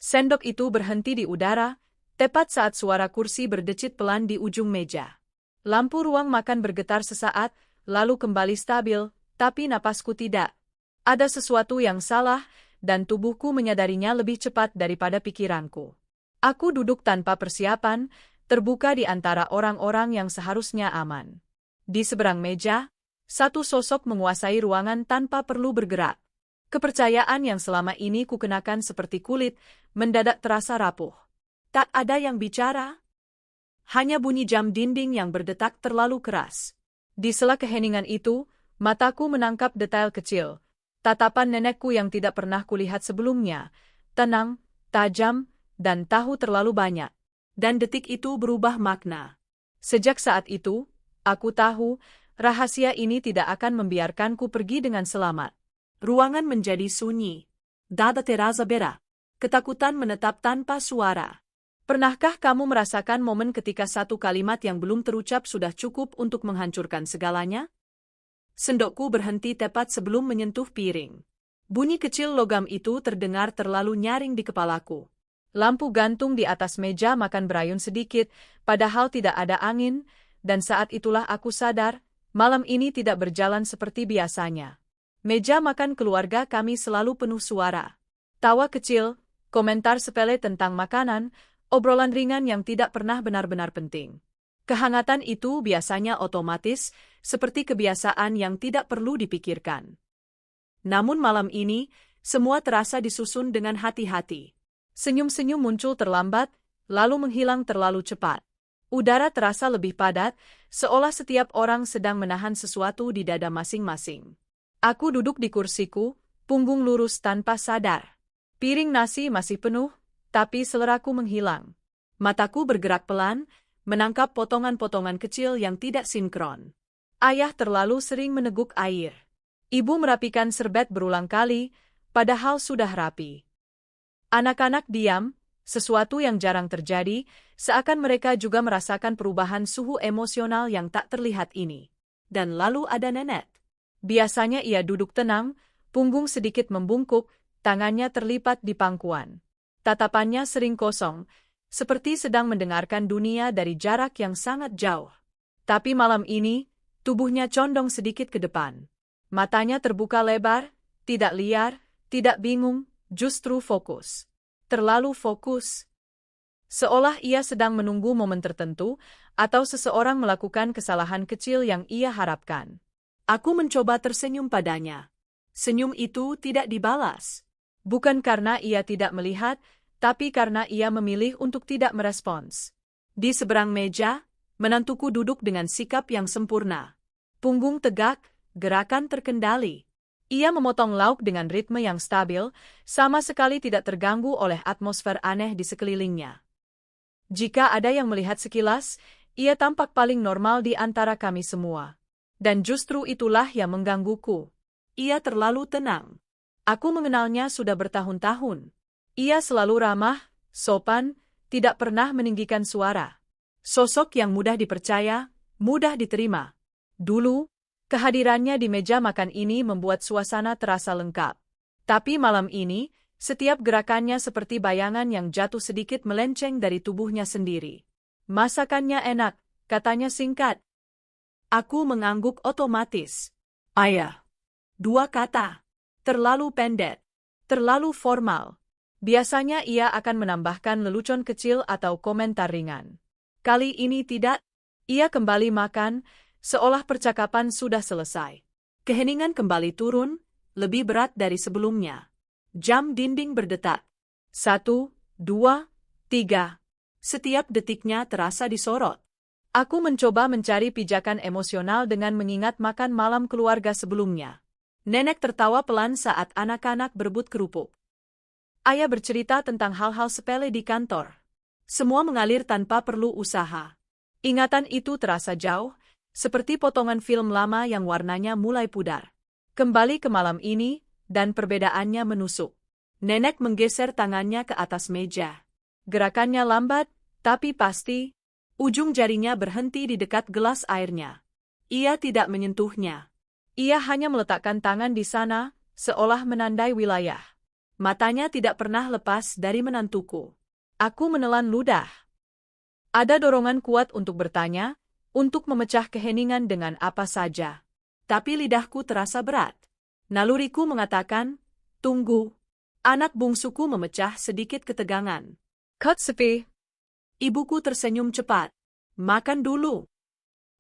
Sendok itu berhenti di udara, tepat saat suara kursi berdecit pelan di ujung meja. Lampu ruang makan bergetar sesaat, lalu kembali stabil, tapi napasku tidak. Ada sesuatu yang salah, dan tubuhku menyadarinya lebih cepat daripada pikiranku. Aku duduk tanpa persiapan, terbuka di antara orang-orang yang seharusnya aman. Di seberang meja, satu sosok menguasai ruangan tanpa perlu bergerak. Kepercayaan yang selama ini kukenakan seperti kulit, mendadak terasa rapuh. Tak ada yang bicara. Hanya bunyi jam dinding yang berdetak terlalu keras. Di sela keheningan itu, mataku menangkap detail kecil. Tatapan nenekku yang tidak pernah kulihat sebelumnya. Tenang, tajam, dan tahu terlalu banyak. Dan detik itu berubah makna. Sejak saat itu, aku tahu, rahasia ini tidak akan membiarkanku pergi dengan selamat. Ruangan menjadi sunyi. Dada terasa berat. Ketakutan menetap tanpa suara. Pernahkah kamu merasakan momen ketika satu kalimat yang belum terucap sudah cukup untuk menghancurkan segalanya? Sendokku berhenti tepat sebelum menyentuh piring. Bunyi kecil logam itu terdengar terlalu nyaring di kepalaku. Lampu gantung di atas meja makan berayun sedikit, padahal tidak ada angin, dan saat itulah aku sadar, malam ini tidak berjalan seperti biasanya. Meja makan keluarga kami selalu penuh suara. Tawa kecil, komentar sepele tentang makanan, obrolan ringan yang tidak pernah benar-benar penting. Kehangatan itu biasanya otomatis, seperti kebiasaan yang tidak perlu dipikirkan. Namun malam ini, semua terasa disusun dengan hati-hati. Senyum-senyum muncul terlambat, lalu menghilang terlalu cepat. Udara terasa lebih padat, seolah setiap orang sedang menahan sesuatu di dada masing-masing. Aku duduk di kursiku, punggung lurus tanpa sadar. Piring nasi masih penuh, tapi seleraku menghilang. Mataku bergerak pelan, menangkap potongan-potongan kecil yang tidak sinkron. Ayah terlalu sering meneguk air. Ibu merapikan serbet berulang kali, padahal sudah rapi. Anak-anak diam, sesuatu yang jarang terjadi, seakan mereka juga merasakan perubahan suhu emosional yang tak terlihat ini. Dan lalu ada nenek. Biasanya ia duduk tenang, punggung sedikit membungkuk, tangannya terlipat di pangkuan. Tatapannya sering kosong, seperti sedang mendengarkan dunia dari jarak yang sangat jauh. Tapi malam ini, tubuhnya condong sedikit ke depan. Matanya terbuka lebar, tidak liar, tidak bingung, justru fokus. Terlalu fokus. Seolah ia sedang menunggu momen tertentu, atau seseorang melakukan kesalahan kecil yang ia harapkan. Aku mencoba tersenyum padanya. Senyum itu tidak dibalas. Bukan karena ia tidak melihat, tapi karena ia memilih untuk tidak merespons. Di seberang meja, menantuku duduk dengan sikap yang sempurna. Punggung tegak, gerakan terkendali. Ia memotong lauk dengan ritme yang stabil, sama sekali tidak terganggu oleh atmosfer aneh di sekelilingnya. Jika ada yang melihat sekilas, ia tampak paling normal di antara kami semua. Dan justru itulah yang menggangguku. Ia terlalu tenang. Aku mengenalnya sudah bertahun-tahun. Ia selalu ramah, sopan, tidak pernah meninggikan suara. Sosok yang mudah dipercaya, mudah diterima. Dulu, kehadirannya di meja makan ini membuat suasana terasa lengkap. Tapi malam ini, setiap gerakannya seperti bayangan yang jatuh sedikit melenceng dari tubuhnya sendiri. Masakannya enak, katanya singkat. Aku mengangguk otomatis. Ayah. 2 kata. Terlalu pendek. Terlalu formal. Biasanya ia akan menambahkan lelucon kecil atau komentar ringan. Kali ini tidak. Ia kembali makan, seolah percakapan sudah selesai. Keheningan kembali turun, lebih berat dari sebelumnya. Jam dinding berdetak. 1, 2, 3. Setiap detiknya terasa disorot. Aku mencoba mencari pijakan emosional dengan mengingat makan malam keluarga sebelumnya. Nenek tertawa pelan saat anak-anak berebut kerupuk. Ayah bercerita tentang hal-hal sepele di kantor. Semua mengalir tanpa perlu usaha. Ingatan itu terasa jauh, seperti potongan film lama yang warnanya mulai pudar. Kembali ke malam ini, dan perbedaannya menusuk. Nenek menggeser tangannya ke atas meja. Gerakannya lambat, tapi pasti. Ujung jarinya berhenti di dekat gelas airnya. Ia tidak menyentuhnya. Ia hanya meletakkan tangan di sana, seolah menandai wilayah. Matanya tidak pernah lepas dari menantuku. Aku menelan ludah. Ada dorongan kuat untuk bertanya, untuk memecah keheningan dengan apa saja. Tapi lidahku terasa berat. Naluriku mengatakan, tunggu. Anak bungsuku memecah sedikit ketegangan. Kut sepi. Ibuku tersenyum cepat. Makan dulu.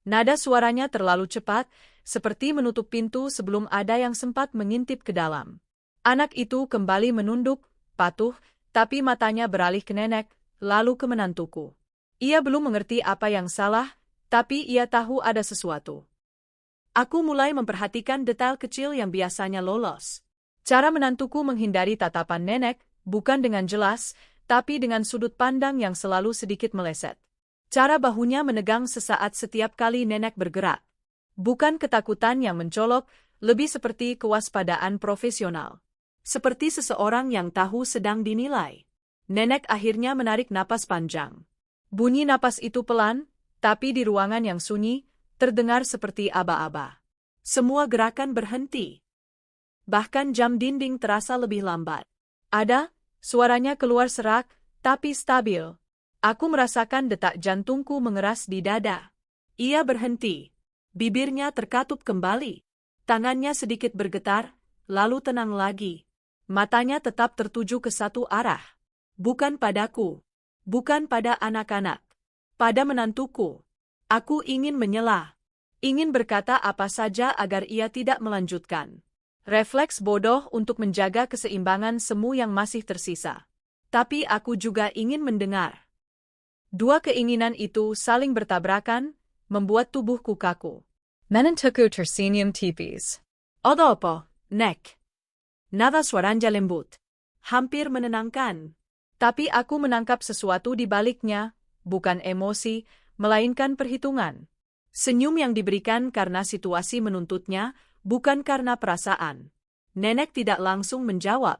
Nada suaranya terlalu cepat, seperti menutup pintu sebelum ada yang sempat mengintip ke dalam. Anak itu kembali menunduk, patuh, tapi matanya beralih ke nenek, lalu ke menantuku. Ia belum mengerti apa yang salah, tapi ia tahu ada sesuatu. Aku mulai memperhatikan detail kecil yang biasanya lolos. Cara menantuku menghindari tatapan nenek, bukan dengan jelas, tapi dengan sudut pandang yang selalu sedikit meleset. Cara bahunya menegang sesaat setiap kali nenek bergerak. Bukan ketakutan yang mencolok, lebih seperti kewaspadaan profesional. Seperti seseorang yang tahu sedang dinilai. Nenek akhirnya menarik napas panjang. Bunyi napas itu pelan, tapi di ruangan yang sunyi, terdengar seperti aba-aba. Semua gerakan berhenti. Bahkan jam dinding terasa lebih lambat. Suaranya keluar serak, tapi stabil. Aku merasakan detak jantungku mengeras di dada. Ia berhenti. Bibirnya terkatup kembali. Tangannya sedikit bergetar, lalu tenang lagi. Matanya tetap tertuju ke satu arah. Bukan padaku. Bukan pada anak-anak. Pada menantuku. Aku ingin menyela. Ingin berkata apa saja agar ia tidak melanjutkan. Refleks bodoh untuk menjaga keseimbangan semu yang masih tersisa. Tapi aku juga ingin mendengar. Dua keinginan itu saling bertabrakan, membuat tubuhku kaku. Menantuku tersenyum tipis. Odo, Nek. Nada suaranya lembut. Hampir menenangkan. Tapi aku menangkap sesuatu di baliknya, bukan emosi, melainkan perhitungan. Senyum yang diberikan karena situasi menuntutnya, bukan karena perasaan. Nenek tidak langsung menjawab.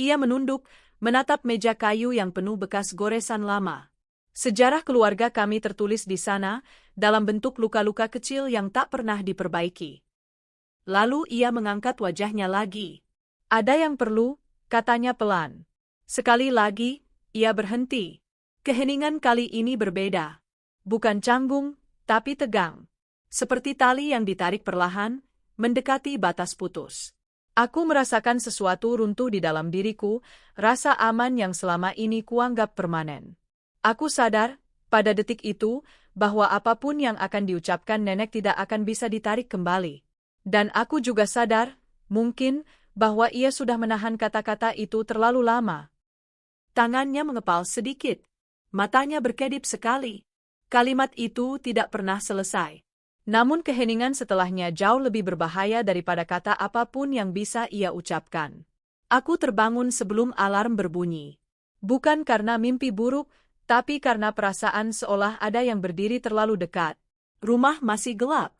Ia menunduk, menatap meja kayu yang penuh bekas goresan lama. Sejarah keluarga kami tertulis di sana, dalam bentuk luka-luka kecil yang tak pernah diperbaiki. Lalu ia mengangkat wajahnya lagi. Ada yang perlu, katanya pelan. Sekali lagi, ia berhenti. Keheningan kali ini berbeda. Bukan canggung, tapi tegang. Seperti tali yang ditarik perlahan, mendekati batas putus. Aku merasakan sesuatu runtuh di dalam diriku, rasa aman yang selama ini kuanggap permanen. Aku sadar, pada detik itu, bahwa apapun yang akan diucapkan nenek tidak akan bisa ditarik kembali. Dan aku juga sadar, mungkin, bahwa ia sudah menahan kata-kata itu terlalu lama. Tangannya mengepal sedikit. Matanya berkedip sekali. Kalimat itu tidak pernah selesai. Namun keheningan setelahnya jauh lebih berbahaya daripada kata apapun yang bisa ia ucapkan. Aku terbangun sebelum alarm berbunyi. Bukan karena mimpi buruk, tapi karena perasaan seolah ada yang berdiri terlalu dekat. Rumah masih gelap.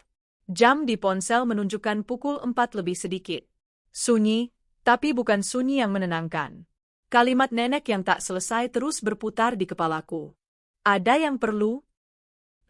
Jam di ponsel menunjukkan pukul 4 lebih sedikit. Sunyi, tapi bukan sunyi yang menenangkan. Kalimat nenek yang tak selesai terus berputar di kepalaku. Ada yang perlu?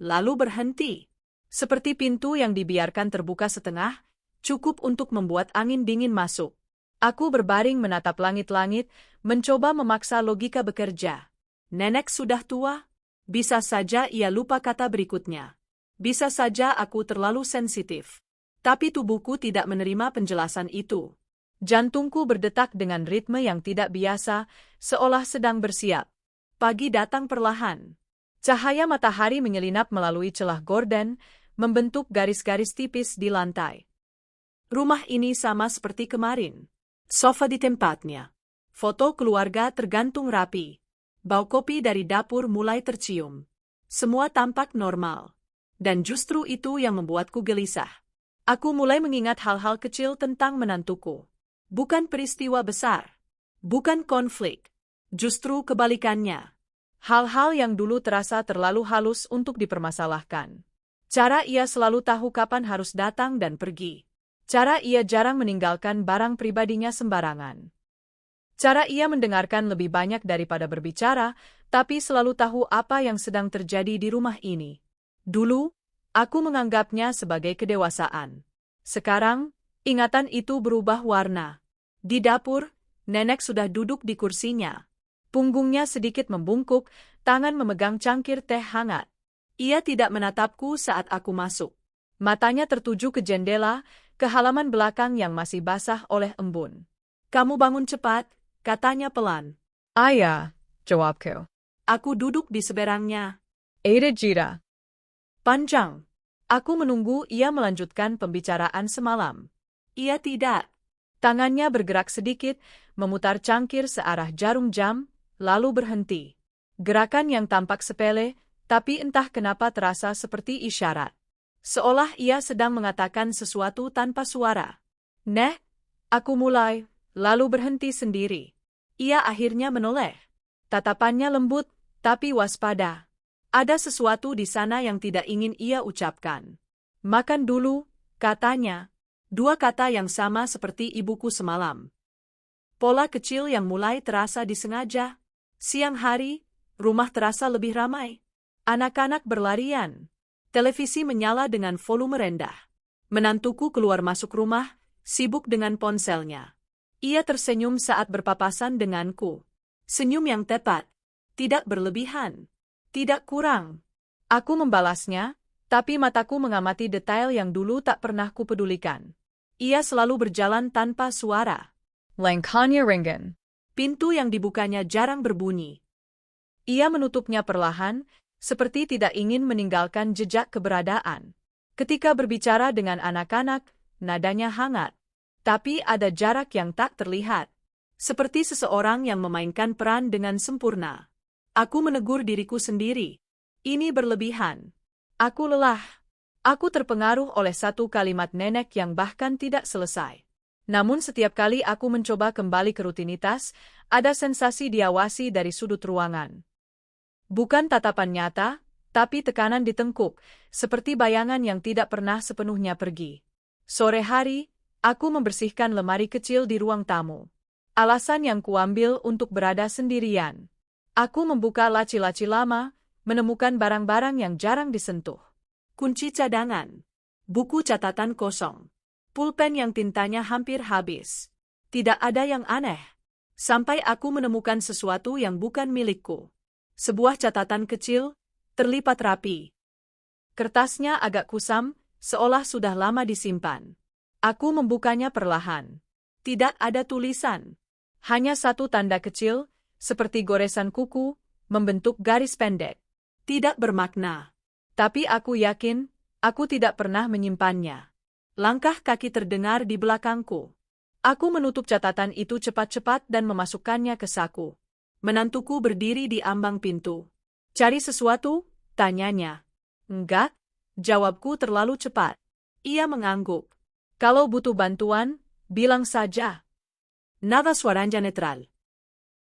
Lalu berhenti. Seperti pintu yang dibiarkan terbuka setengah, cukup untuk membuat angin dingin masuk. Aku berbaring menatap langit-langit, mencoba memaksa logika bekerja. Nenek sudah tua? Bisa saja ia lupa kata berikutnya. Bisa saja aku terlalu sensitif. Tapi tubuhku tidak menerima penjelasan itu. Jantungku berdetak dengan ritme yang tidak biasa, seolah sedang bersiap. Pagi datang perlahan. Cahaya matahari menyelinap melalui celah gorden, membentuk garis-garis tipis di lantai. Rumah ini sama seperti kemarin. Sofa di tempatnya. Foto keluarga tergantung rapi. Bau kopi dari dapur mulai tercium. Semua tampak normal. Dan justru itu yang membuatku gelisah. Aku mulai mengingat hal-hal kecil tentang menantuku. Bukan peristiwa besar. Bukan konflik. Justru kebalikannya. Hal-hal yang dulu terasa terlalu halus untuk dipermasalahkan. Cara ia selalu tahu kapan harus datang dan pergi. Cara ia jarang meninggalkan barang pribadinya sembarangan. Cara ia mendengarkan lebih banyak daripada berbicara, tapi selalu tahu apa yang sedang terjadi di rumah ini. Dulu, aku menganggapnya sebagai kedewasaan. Sekarang, ingatan itu berubah warna. Di dapur, Nenek sudah duduk di kursinya. Punggungnya sedikit membungkuk, tangan memegang cangkir teh hangat. Ia tidak menatapku saat aku masuk. Matanya tertuju ke jendela, ke halaman belakang yang masih basah oleh embun. "Kamu bangun cepat," katanya pelan. "Ayah," jawabku. Aku duduk di seberangnya. "Ada jeda." Panjang. Aku menunggu ia melanjutkan pembicaraan semalam. Ia tidak. Tangannya bergerak sedikit, memutar cangkir searah jarum jam, lalu berhenti. Gerakan yang tampak sepele, tapi entah kenapa terasa seperti isyarat. Seolah ia sedang mengatakan sesuatu tanpa suara. "Neh," aku mulai, lalu berhenti sendiri. Ia akhirnya menoleh. Tatapannya lembut, tapi waspada. Ada sesuatu di sana yang tidak ingin ia ucapkan. "Makan dulu," katanya. Dua kata yang sama seperti ibuku semalam. Pola kecil yang mulai terasa disengaja. Siang hari, rumah terasa lebih ramai. Anak-anak berlarian. Televisi menyala dengan volume rendah. Menantuku keluar masuk rumah, sibuk dengan ponselnya. Ia tersenyum saat berpapasan denganku. Senyum yang tepat. Tidak berlebihan. Tidak kurang. Aku membalasnya, tapi mataku mengamati detail yang dulu tak pernah kupedulikan. Ia selalu berjalan tanpa suara. Langkahnya ringan. Pintu yang dibukanya jarang berbunyi. Ia menutupnya perlahan, seperti tidak ingin meninggalkan jejak keberadaan. Ketika berbicara dengan anak-anak, nadanya hangat. Tapi ada jarak yang tak terlihat. Seperti seseorang yang memainkan peran dengan sempurna. Aku menegur diriku sendiri. Ini berlebihan. Aku lelah. Aku terpengaruh oleh satu kalimat nenek yang bahkan tidak selesai. Namun setiap kali aku mencoba kembali ke rutinitas, ada sensasi diawasi dari sudut ruangan. Bukan tatapan nyata, tapi tekanan di tengkuk, seperti bayangan yang tidak pernah sepenuhnya pergi. Sore hari, aku membersihkan lemari kecil di ruang tamu. Alasan yang kuambil untuk berada sendirian. Aku membuka laci-laci lama, menemukan barang-barang yang jarang disentuh. Kunci cadangan. Buku catatan kosong. Pulpen yang tintanya hampir habis. Tidak ada yang aneh. Sampai aku menemukan sesuatu yang bukan milikku. Sebuah catatan kecil, terlipat rapi. Kertasnya agak kusam, seolah sudah lama disimpan. Aku membukanya perlahan. Tidak ada tulisan. Hanya satu tanda kecil, seperti goresan kuku, membentuk garis pendek. Tidak bermakna. Tapi aku yakin, aku tidak pernah menyimpannya. Langkah kaki terdengar di belakangku. Aku menutup catatan itu cepat-cepat dan memasukkannya ke saku. Menantuku berdiri di ambang pintu. "Cari sesuatu?" tanyanya. "Enggak," jawabku terlalu cepat. Ia mengangguk. "Kalau butuh bantuan, bilang saja." Nada suaranya netral.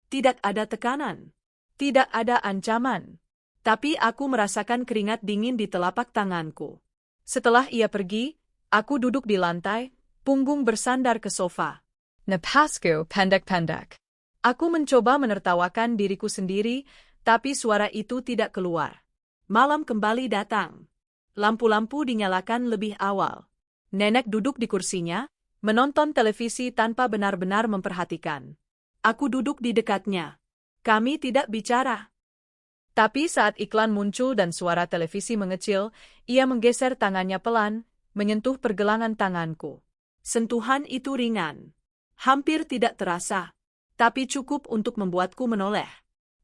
Tidak ada tekanan. Tidak ada ancaman. Tapi aku merasakan keringat dingin di telapak tanganku. Setelah ia pergi, aku duduk di lantai, punggung bersandar ke sofa. Napasku pendek-pendek. Aku mencoba menertawakan diriku sendiri, tapi suara itu tidak keluar. Malam kembali datang. Lampu-lampu dinyalakan lebih awal. Nenek duduk di kursinya, menonton televisi tanpa benar-benar memperhatikan. Aku duduk di dekatnya. Kami tidak bicara. Tapi saat iklan muncul dan suara televisi mengecil, ia menggeser tangannya pelan, menyentuh pergelangan tanganku. Sentuhan itu ringan. Hampir tidak terasa. Tapi cukup untuk membuatku menoleh.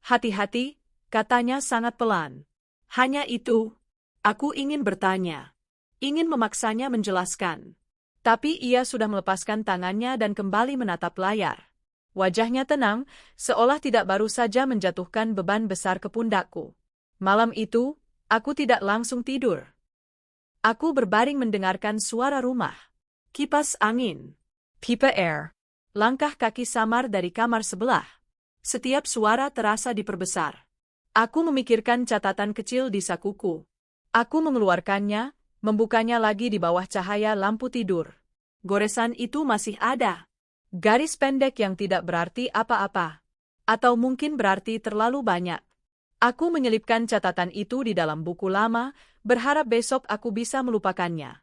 "Hati-hati," katanya sangat pelan. Hanya itu. Aku ingin bertanya. Ingin memaksanya menjelaskan. Tapi ia sudah melepaskan tangannya dan kembali menatap layar. Wajahnya tenang, seolah tidak baru saja menjatuhkan beban besar ke pundakku. Malam itu, aku tidak langsung tidur. Aku berbaring mendengarkan suara rumah. Kipas angin. Pipa air. Langkah kaki samar dari kamar sebelah. Setiap suara terasa diperbesar. Aku memikirkan catatan kecil di sakuku. Aku mengeluarkannya, membukanya lagi di bawah cahaya lampu tidur. Goresan itu masih ada. Garis pendek yang tidak berarti apa-apa. Atau mungkin berarti terlalu banyak. Aku menyelipkan catatan itu di dalam buku lama, berharap besok aku bisa melupakannya.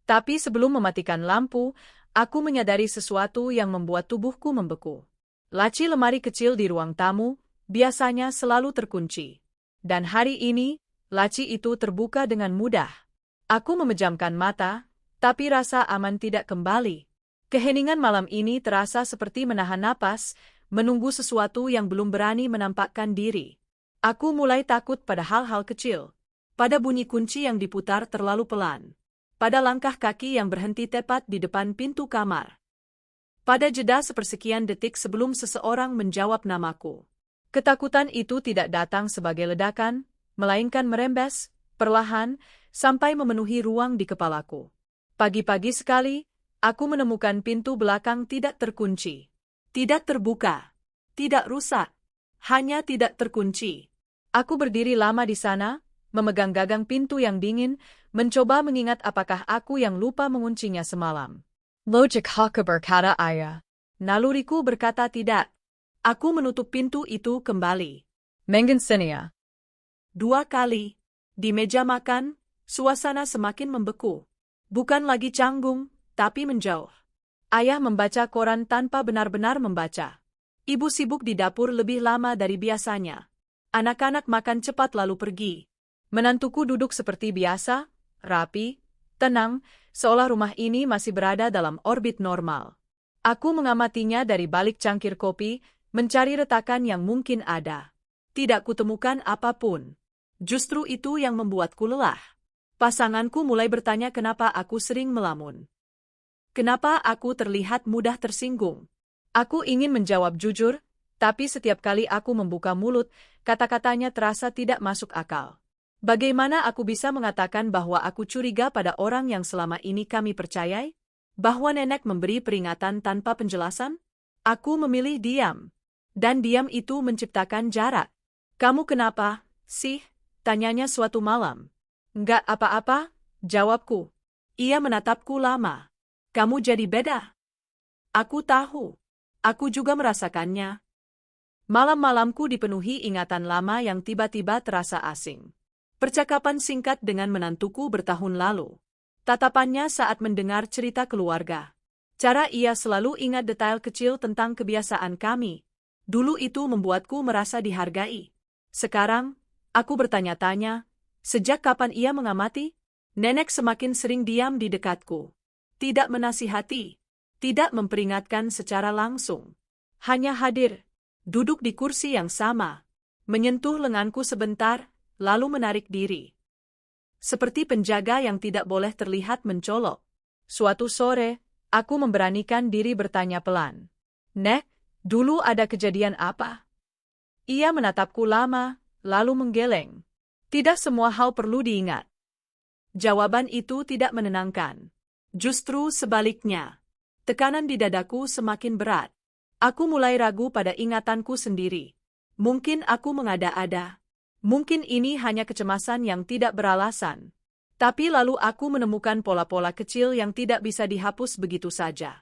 Tapi sebelum mematikan lampu, Aku menyadari sesuatu yang membuat tubuhku membeku. Laci lemari kecil di ruang tamu biasanya selalu terkunci. Dan hari ini, laci itu terbuka dengan mudah. Aku memejamkan mata, tapi rasa aman tidak kembali. Keheningan malam ini terasa seperti menahan napas, menunggu sesuatu yang belum berani menampakkan diri. Aku mulai takut pada hal-hal kecil. Pada bunyi kunci yang diputar terlalu pelan. Pada langkah kaki yang berhenti tepat di depan pintu kamar. Pada jeda sepersekian detik sebelum seseorang menjawab namaku. Ketakutan itu tidak datang sebagai ledakan, melainkan merembes, perlahan, sampai memenuhi ruang di kepalaku. Pagi-pagi sekali, aku menemukan pintu belakang tidak terkunci. Tidak terbuka. Tidak rusak. Hanya tidak terkunci. Aku berdiri lama di sana, memegang gagang pintu yang dingin, mencoba mengingat apakah aku yang lupa menguncinya semalam. Logik haka berkata ayah. Naluriku berkata tidak. Aku menutup pintu itu kembali. Mengensinia. 2 kali. Di meja makan, suasana semakin membeku. Bukan lagi canggung, tapi menjauh. Ayah membaca koran tanpa benar-benar membaca. Ibu sibuk di dapur lebih lama dari biasanya. Anak-anak makan cepat lalu pergi. Menantuku duduk seperti biasa, rapi, tenang, seolah rumah ini masih berada dalam orbit normal. Aku mengamatinya dari balik cangkir kopi, mencari retakan yang mungkin ada. Tidak kutemukan apapun. Justru itu yang membuatku lelah. Pasanganku mulai bertanya kenapa aku sering melamun. Kenapa aku terlihat mudah tersinggung. Aku ingin menjawab jujur, tapi setiap kali aku membuka mulut, kata-katanya terasa tidak masuk akal. Bagaimana aku bisa mengatakan bahwa aku curiga pada orang yang selama ini kami percayai? Bahwa nenek memberi peringatan tanpa penjelasan? Aku memilih diam. Dan diam itu menciptakan jarak. Kamu kenapa, sih? Tanyanya suatu malam. Enggak apa-apa, jawabku. Ia menatapku lama. Kamu jadi beda. Aku tahu. Aku juga merasakannya. Malam-malamku dipenuhi ingatan lama yang tiba-tiba terasa asing. Percakapan singkat dengan menantuku bertahun lalu. Tatapannya saat mendengar cerita keluarga. Cara ia selalu ingat detail kecil tentang kebiasaan kami. Dulu itu membuatku merasa dihargai. Sekarang, aku bertanya-tanya, sejak kapan ia mengamati? Nenek semakin sering diam di dekatku. Tidak menasihati. Tidak memperingatkan secara langsung. Hanya hadir. Duduk di kursi yang sama. Menyentuh lenganku sebentar, lalu menarik diri. Seperti penjaga yang tidak boleh terlihat mencolok. Suatu sore, aku memberanikan diri bertanya pelan. Nek, dulu ada kejadian apa? Ia menatapku lama, lalu menggeleng. Tidak semua hal perlu diingat. Jawaban itu tidak menenangkan. Justru sebaliknya. Tekanan di dadaku semakin berat. Aku mulai ragu pada ingatanku sendiri. Mungkin aku mengada-ada. Mungkin ini hanya kecemasan yang tidak beralasan. Tapi lalu aku menemukan pola-pola kecil yang tidak bisa dihapus begitu saja.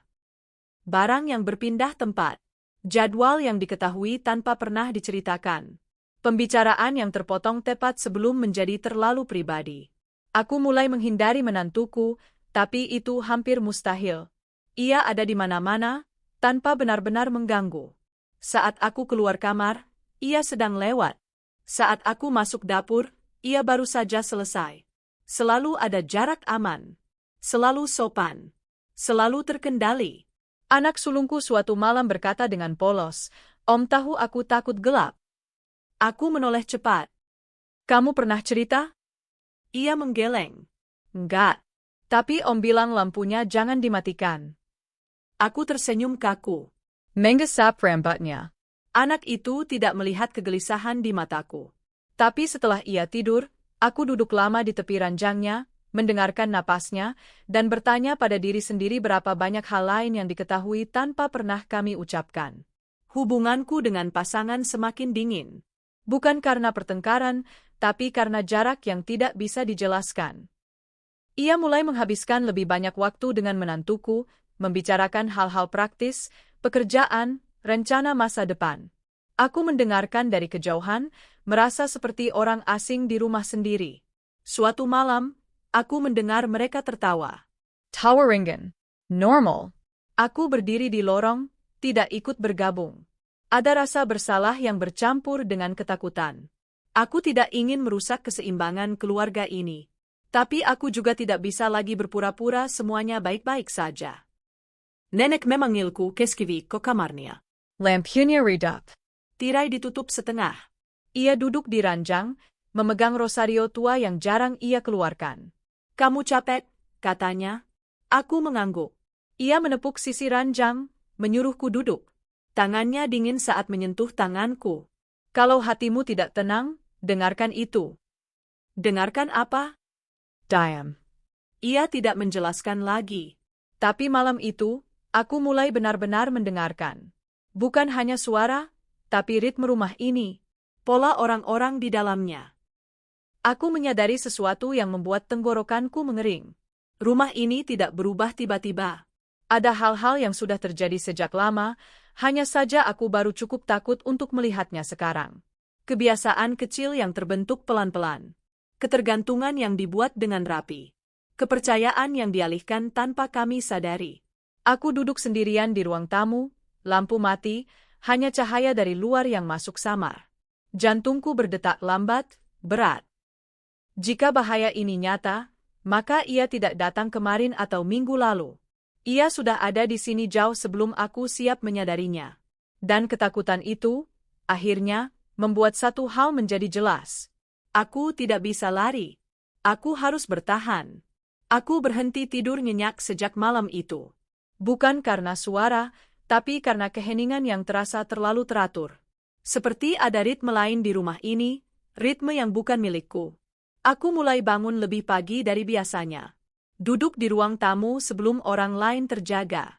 Barang yang berpindah tempat. Jadwal yang diketahui tanpa pernah diceritakan. Pembicaraan yang terpotong tepat sebelum menjadi terlalu pribadi. Aku mulai menghindari menantuku, tapi itu hampir mustahil. Ia ada di mana-mana, tanpa benar-benar mengganggu. Saat aku keluar kamar, ia sedang lewat. Saat aku masuk dapur, ia baru saja selesai. Selalu ada jarak aman. Selalu sopan. Selalu terkendali. Anak sulungku suatu malam berkata dengan polos, Om tahu aku takut gelap. Aku menoleh cepat. Kamu pernah cerita? Ia menggeleng. Enggak. Tapi Om bilang lampunya jangan dimatikan. Aku tersenyum kaku. Mengesap rambutnya. Anak itu tidak melihat kegelisahan di mataku. Tapi setelah ia tidur, aku duduk lama di tepi ranjangnya, mendengarkan napasnya, dan bertanya pada diri sendiri berapa banyak hal lain yang diketahui tanpa pernah kami ucapkan. Hubunganku dengan pasangan semakin dingin. Bukan karena pertengkaran, tapi karena jarak yang tidak bisa dijelaskan. Ia mulai menghabiskan lebih banyak waktu dengan menantuku, membicarakan hal-hal praktis, pekerjaan, rencana masa depan. Aku mendengarkan dari kejauhan, merasa seperti orang asing di rumah sendiri. Suatu malam, aku mendengar mereka tertawa. Tawaringen. Normal. Aku berdiri di lorong, tidak ikut bergabung. Ada rasa bersalah yang bercampur dengan ketakutan. Aku tidak ingin merusak keseimbangan keluarga ini. Tapi aku juga tidak bisa lagi berpura-pura semuanya baik-baik saja. Nenek memanggilku keskivi ke kamarnya. Lampunya redup. Tirai ditutup setengah. Ia duduk di ranjang, memegang rosario tua yang jarang ia keluarkan. Kamu capek, katanya. Aku mengangguk. Ia menepuk sisi ranjang, menyuruhku duduk. Tangannya dingin saat menyentuh tanganku. Kalau hatimu tidak tenang, dengarkan itu. Dengarkan apa? Diam. Ia tidak menjelaskan lagi. Tapi malam itu, aku mulai benar-benar mendengarkan. Bukan hanya suara, tapi ritme rumah ini, pola orang-orang di dalamnya. Aku menyadari sesuatu yang membuat tenggorokanku mengering. Rumah ini tidak berubah tiba-tiba. Ada hal-hal yang sudah terjadi sejak lama, hanya saja aku baru cukup takut untuk melihatnya sekarang. Kebiasaan kecil yang terbentuk pelan-pelan. Ketergantungan yang dibuat dengan rapi. Kepercayaan yang dialihkan tanpa kami sadari. Aku duduk sendirian di ruang tamu, lampu mati, hanya cahaya dari luar yang masuk samar. Jantungku berdetak lambat, berat. Jika bahaya ini nyata, maka ia tidak datang kemarin atau minggu lalu. Ia sudah ada di sini jauh sebelum aku siap menyadarinya. Dan ketakutan itu, akhirnya, membuat satu hal menjadi jelas. Aku tidak bisa lari. Aku harus bertahan. Aku berhenti tidur nyenyak sejak malam itu. Bukan karena suara, tapi karena keheningan yang terasa terlalu teratur. Seperti ada ritme lain di rumah ini, ritme yang bukan milikku. Aku mulai bangun lebih pagi dari biasanya. Duduk di ruang tamu sebelum orang lain terjaga.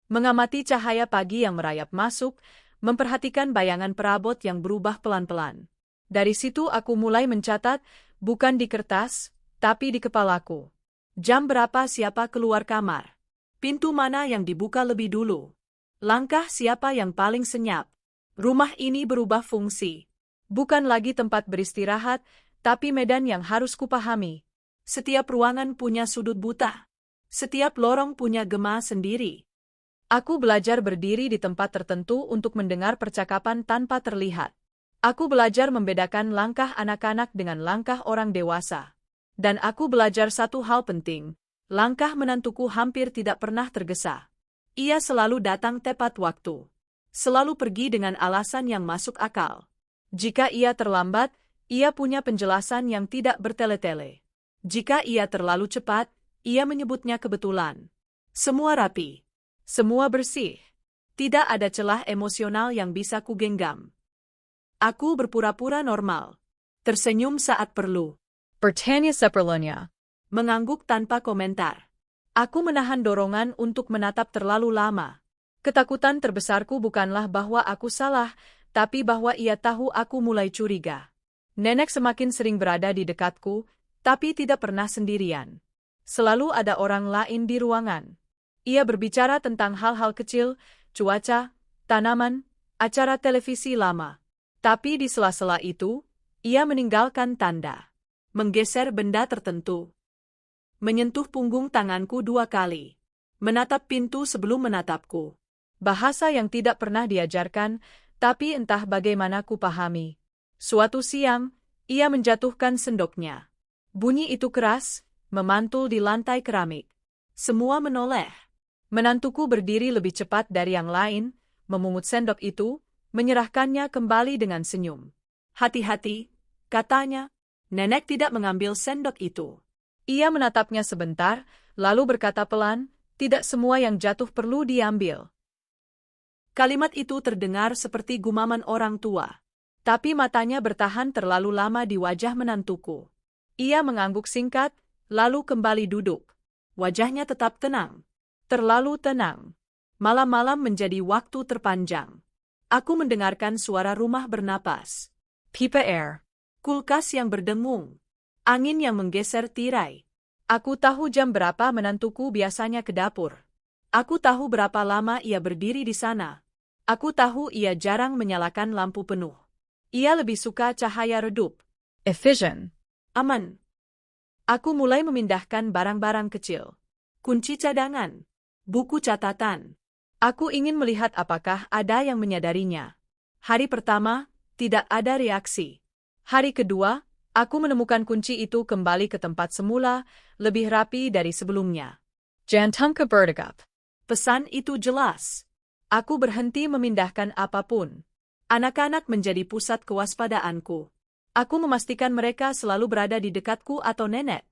Mengamati cahaya pagi yang merayap masuk, memperhatikan bayangan perabot yang berubah pelan-pelan. Dari situ aku mulai mencatat, bukan di kertas, tapi di kepalaku. Jam berapa siapa keluar kamar? Pintu mana yang dibuka lebih dulu? Langkah siapa yang paling senyap? Rumah ini berubah fungsi. Bukan lagi tempat beristirahat, tapi medan yang harus kupahami. Setiap ruangan punya sudut buta. Setiap lorong punya gema sendiri. Aku belajar berdiri di tempat tertentu untuk mendengar percakapan tanpa terlihat. Aku belajar membedakan langkah anak-anak dengan langkah orang dewasa. Dan aku belajar satu hal penting. Langkah menantuku hampir tidak pernah tergesa. Ia selalu datang tepat waktu. Selalu pergi dengan alasan yang masuk akal. Jika ia terlambat, ia punya penjelasan yang tidak bertele-tele. Jika ia terlalu cepat, ia menyebutnya kebetulan. Semua rapi. Semua bersih. Tidak ada celah emosional yang bisa kugenggam. Aku berpura-pura normal. Tersenyum saat perlu. Bertanya seperlunya. Mengangguk tanpa komentar. Aku menahan dorongan untuk menatap terlalu lama. Ketakutan terbesarku bukanlah bahwa aku salah, tapi bahwa ia tahu aku mulai curiga. Nenek semakin sering berada di dekatku, tapi tidak pernah sendirian. Selalu ada orang lain di ruangan. Ia berbicara tentang hal-hal kecil, cuaca, tanaman, acara televisi lama. Tapi di sela-sela itu, ia meninggalkan tanda. Menggeser benda tertentu. Menyentuh punggung tanganku 2 kali. Menatap pintu sebelum menatapku. Bahasa yang tidak pernah diajarkan, tapi entah bagaimana ku pahami. Suatu siang, ia menjatuhkan sendoknya. Bunyi itu keras, memantul di lantai keramik. Semua menoleh. Menantuku berdiri lebih cepat dari yang lain, memungut sendok itu, menyerahkannya kembali dengan senyum. Hati-hati, katanya. Nenek tidak mengambil sendok itu. Ia menatapnya sebentar, lalu berkata pelan, tidak semua yang jatuh perlu diambil. Kalimat itu terdengar seperti gumaman orang tua. Tapi matanya bertahan terlalu lama di wajah menantuku. Ia mengangguk singkat, lalu kembali duduk. Wajahnya tetap tenang. Terlalu tenang. Malam-malam menjadi waktu terpanjang. Aku mendengarkan suara rumah bernapas. Pipa air. Kulkas yang berdengung. Angin yang menggeser tirai. Aku tahu jam berapa menantuku biasanya ke dapur. Aku tahu berapa lama ia berdiri di sana. Aku tahu ia jarang menyalakan lampu penuh. Ia lebih suka cahaya redup. Efficient. Aman. Aku mulai memindahkan barang-barang kecil. Kunci cadangan. Buku catatan. Aku ingin melihat apakah ada yang menyadarinya. Hari pertama, tidak ada reaksi. Hari kedua, aku menemukan kunci itu kembali ke tempat semula, lebih rapi dari sebelumnya. Jantung berdegup. Pesan itu jelas. Aku berhenti memindahkan apapun. Anak-anak menjadi pusat kewaspadaanku. Aku memastikan mereka selalu berada di dekatku atau nenek.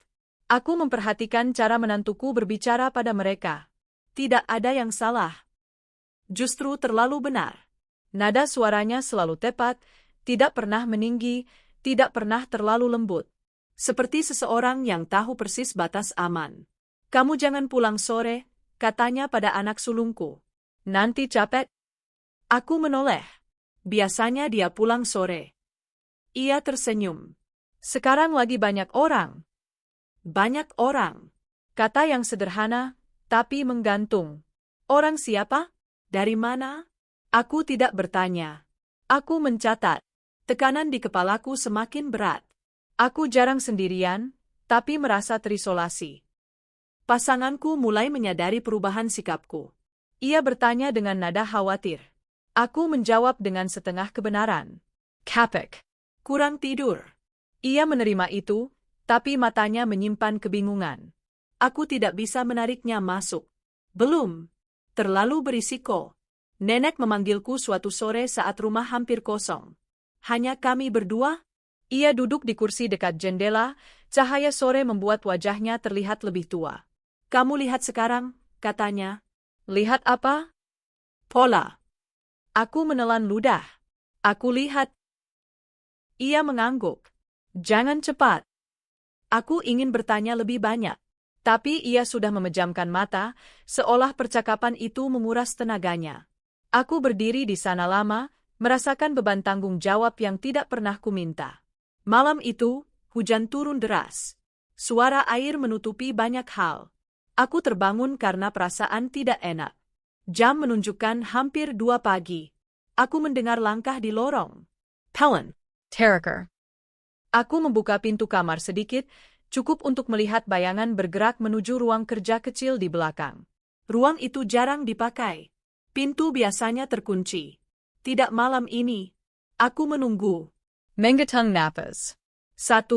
Aku memperhatikan cara menantuku berbicara pada mereka. Tidak ada yang salah. Justru terlalu benar. Nada suaranya selalu tepat, tidak pernah meninggi, tidak pernah terlalu lembut. Seperti seseorang yang tahu persis batas aman. Kamu jangan pulang sore, katanya pada anak sulungku. Nanti capek. Aku menoleh. Biasanya dia pulang sore. Ia tersenyum. Sekarang lagi banyak orang. Banyak orang. Kata yang sederhana, tapi menggantung. Orang siapa? Dari mana? Aku tidak bertanya. Aku mencatat. Tekanan di kepalaku semakin berat. Aku jarang sendirian, tapi merasa terisolasi. Pasanganku mulai menyadari perubahan sikapku. Ia bertanya dengan nada khawatir. Aku menjawab dengan setengah kebenaran. Kapek. Kurang tidur. Ia menerima itu, tapi matanya menyimpan kebingungan. Aku tidak bisa menariknya masuk. Belum. Terlalu berisiko. Nenek memanggilku suatu sore saat rumah hampir kosong. Hanya kami berdua? Ia duduk di kursi dekat jendela, cahaya sore membuat wajahnya terlihat lebih tua. Kamu lihat sekarang, katanya. Lihat apa? Pola. Aku menelan ludah. Aku lihat. Ia mengangguk. Jangan cepat. Aku ingin bertanya lebih banyak. Tapi ia sudah memejamkan mata, seolah percakapan itu menguras tenaganya. Aku berdiri di sana lama, merasakan beban tanggung jawab yang tidak pernah kuminta. Malam itu, hujan turun deras. Suara air menutupi banyak hal. Aku terbangun karena perasaan tidak enak. Jam menunjukkan hampir 2 pagi. Aku mendengar langkah di lorong. Helen. Terraker. Aku membuka pintu kamar sedikit, cukup untuk melihat bayangan bergerak menuju ruang kerja kecil di belakang. Ruang itu jarang dipakai. Pintu biasanya terkunci. Tidak malam ini. Aku menunggu. Mengatang napas. 1,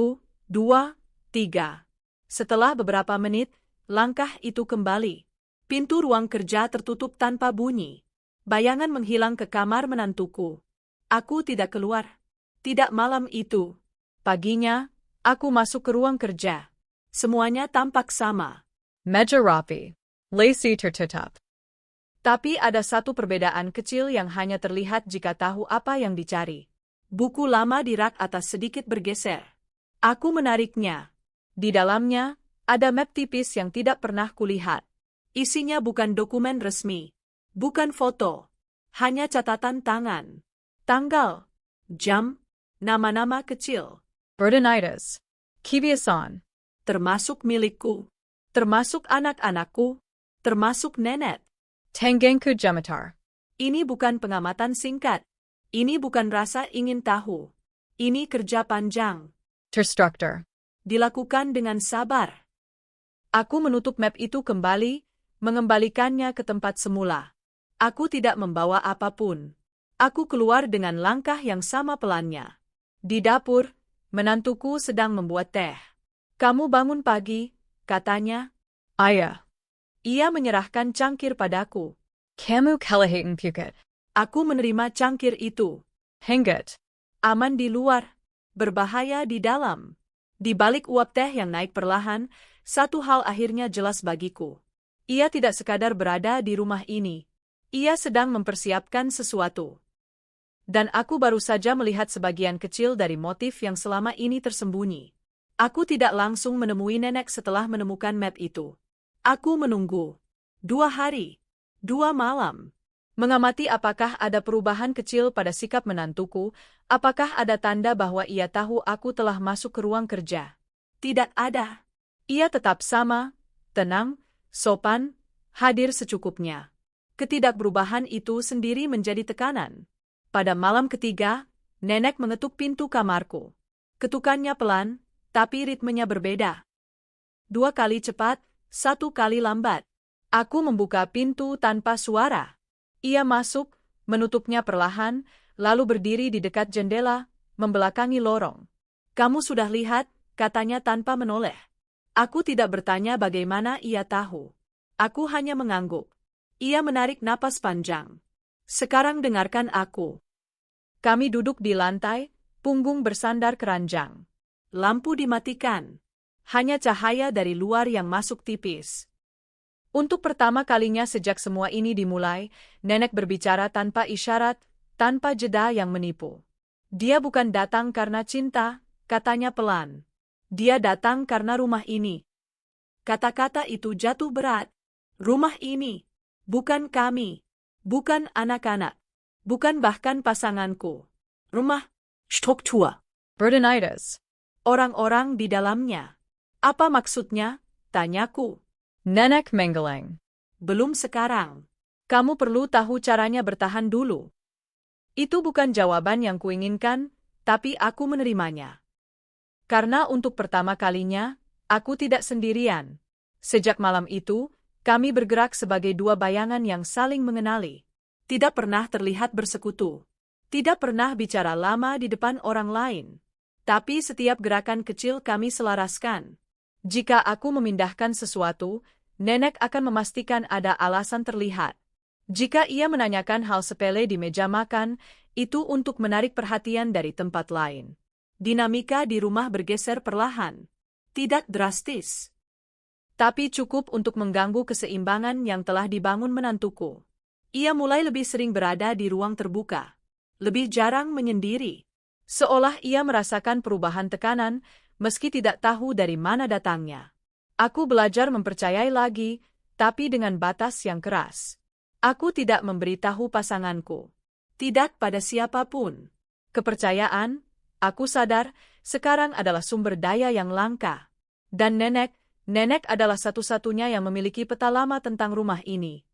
2, 3. Setelah beberapa menit, langkah itu kembali. Pintu ruang kerja tertutup tanpa bunyi. Bayangan menghilang ke kamar menantuku. Aku tidak keluar. Tidak malam itu. Paginya, aku masuk ke ruang kerja. Semuanya tampak sama. Meja rapi. Lacy tertutup. Tapi ada satu perbedaan kecil yang hanya terlihat jika tahu apa yang dicari. Buku lama di rak atas sedikit bergeser. Aku menariknya. Di dalamnya, ada map tipis yang tidak pernah kulihat. Isinya bukan dokumen resmi. Bukan foto. Hanya catatan tangan. Tanggal. Jam. Nama-nama kecil. Burdenitis. Kibiasan. Termasuk milikku. Termasuk anak-anakku. Termasuk nenek. Tengengku Jamatar. Ini bukan pengamatan singkat. Ini bukan rasa ingin tahu. Ini kerja panjang. Terstruktur. Dilakukan dengan sabar. Aku menutup map itu kembali, mengembalikannya ke tempat semula. Aku tidak membawa apapun. Aku keluar dengan langkah yang sama pelannya. Di dapur, menantuku sedang membuat teh. Kamu bangun pagi, katanya. Ayah. Ia menyerahkan cangkir padaku. Kamu kalahating pukit. Aku menerima cangkir itu. Henggat. Aman di luar, berbahaya di dalam. Di balik uap teh yang naik perlahan, satu hal akhirnya jelas bagiku. Ia tidak sekadar berada di rumah ini. Ia sedang mempersiapkan sesuatu. Dan aku baru saja melihat sebagian kecil dari motif yang selama ini tersembunyi. Aku tidak langsung menemui nenek setelah menemukan map itu. Aku menunggu. 2 hari. 2 malam. Mengamati apakah ada perubahan kecil pada sikap menantuku, apakah ada tanda bahwa ia tahu aku telah masuk ke ruang kerja. Tidak ada. Ia tetap sama, tenang, sopan, hadir secukupnya. Ketidakberubahan itu sendiri menjadi tekanan. Pada malam ketiga, nenek mengetuk pintu kamarku. Ketukannya pelan, tapi ritmenya berbeda. 2 kali cepat, 1 kali lambat. Aku membuka pintu tanpa suara. Ia masuk, menutupnya perlahan, lalu berdiri di dekat jendela, membelakangi lorong. Kamu sudah lihat, katanya tanpa menoleh. Aku tidak bertanya bagaimana ia tahu. Aku hanya mengangguk. Ia menarik napas panjang. Sekarang dengarkan aku. Kami duduk di lantai, punggung bersandar keranjang. Lampu dimatikan. Hanya cahaya dari luar yang masuk tipis. Untuk pertama kalinya sejak semua ini dimulai, nenek berbicara tanpa isyarat, tanpa jeda yang menipu. Dia bukan datang karena cinta, katanya pelan. Dia datang karena rumah ini. Kata-kata itu jatuh berat. Rumah ini. Bukan kami. Bukan anak-anak. Bukan bahkan pasanganku. Rumah. Struktur. Burdenitis. Orang-orang di dalamnya. Apa maksudnya? Tanyaku. Nenek menggeleng. Belum sekarang. Kamu perlu tahu caranya bertahan dulu. Itu bukan jawaban yang kuinginkan, tapi aku menerimanya. Karena untuk pertama kalinya, aku tidak sendirian. Sejak malam itu, kami bergerak sebagai dua bayangan yang saling mengenali. Tidak pernah terlihat bersekutu. Tidak pernah bicara lama di depan orang lain. Tapi setiap gerakan kecil kami selaraskan. Jika aku memindahkan sesuatu, nenek akan memastikan ada alasan terlihat. Jika ia menanyakan hal sepele di meja makan, itu untuk menarik perhatian dari tempat lain. Dinamika di rumah bergeser perlahan. Tidak drastis. Tapi cukup untuk mengganggu keseimbangan yang telah dibangun menantuku. Ia mulai lebih sering berada di ruang terbuka. Lebih jarang menyendiri. Seolah ia merasakan perubahan tekanan, meski tidak tahu dari mana datangnya. Aku belajar mempercayai lagi, tapi dengan batas yang keras. Aku tidak memberitahu pasanganku. Tidak pada siapapun. Kepercayaan, aku sadar, sekarang adalah sumber daya yang langka. Dan nenek adalah satu-satunya yang memiliki peta lama tentang rumah ini.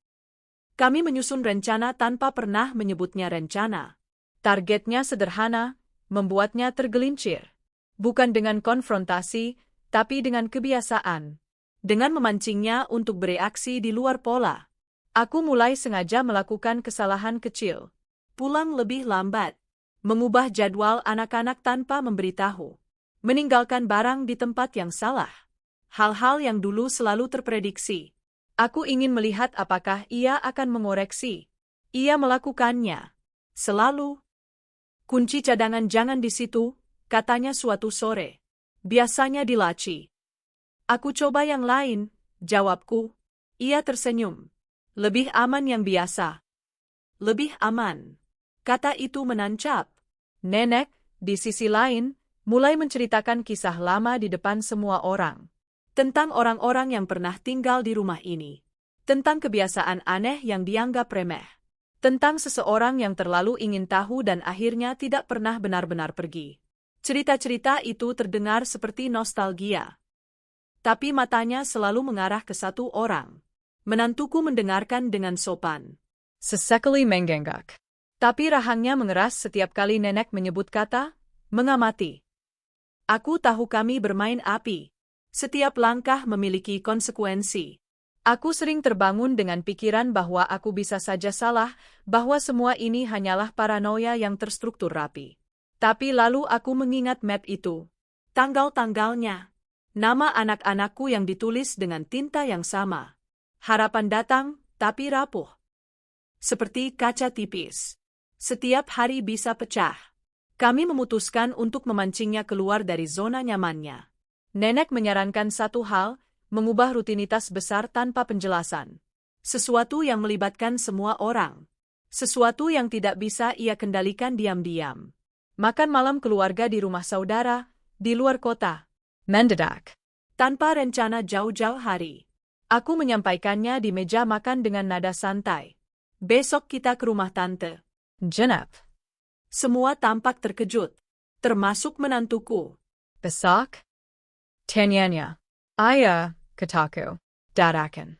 Kami menyusun rencana tanpa pernah menyebutnya rencana. Targetnya sederhana, membuatnya tergelincir. Bukan dengan konfrontasi, tapi dengan kebiasaan. Dengan memancingnya untuk bereaksi di luar pola. Aku mulai sengaja melakukan kesalahan kecil. Pulang lebih lambat. Mengubah jadwal anak-anak tanpa memberitahu. Meninggalkan barang di tempat yang salah. Hal-hal yang dulu selalu terprediksi. Aku ingin melihat apakah ia akan mengoreksi. Ia melakukannya. Selalu. Kunci cadangan jangan di situ, katanya suatu sore. Biasanya di laci. Aku coba yang lain, jawabku. Ia tersenyum. Lebih aman yang biasa. Lebih aman. Kata itu menancap. Nenek, di sisi lain, mulai menceritakan kisah lama di depan semua orang. Tentang orang-orang yang pernah tinggal di rumah ini. Tentang kebiasaan aneh yang dianggap remeh. Tentang seseorang yang terlalu ingin tahu dan akhirnya tidak pernah benar-benar pergi. Cerita-cerita itu terdengar seperti nostalgia. Tapi matanya selalu mengarah ke satu orang. Menantuku mendengarkan dengan sopan. Sesekali menggengak. Tapi rahangnya mengeras setiap kali nenek menyebut kata, mengamati. Aku tahu kami bermain api. Setiap langkah memiliki konsekuensi. Aku sering terbangun dengan pikiran bahwa aku bisa saja salah, bahwa semua ini hanyalah paranoia yang terstruktur rapi. Tapi lalu aku mengingat map itu. Tanggal-tanggalnya. Nama anak-anakku yang ditulis dengan tinta yang sama. Harapan datang, tapi rapuh. Seperti kaca tipis. Setiap hari bisa pecah. Kami memutuskan untuk memancingnya keluar dari zona nyamannya. Nenek menyarankan satu hal, mengubah rutinitas besar tanpa penjelasan. Sesuatu yang melibatkan semua orang. Sesuatu yang tidak bisa ia kendalikan diam-diam. Makan malam keluarga di rumah saudara, di luar kota. Mendadak. Tanpa rencana jauh-jauh hari. Aku menyampaikannya di meja makan dengan nada santai. Besok kita ke rumah tante. Jenap. Semua tampak terkejut. Termasuk menantuku. Besok? Tanyanya. Ayah, kataku. Dadakan.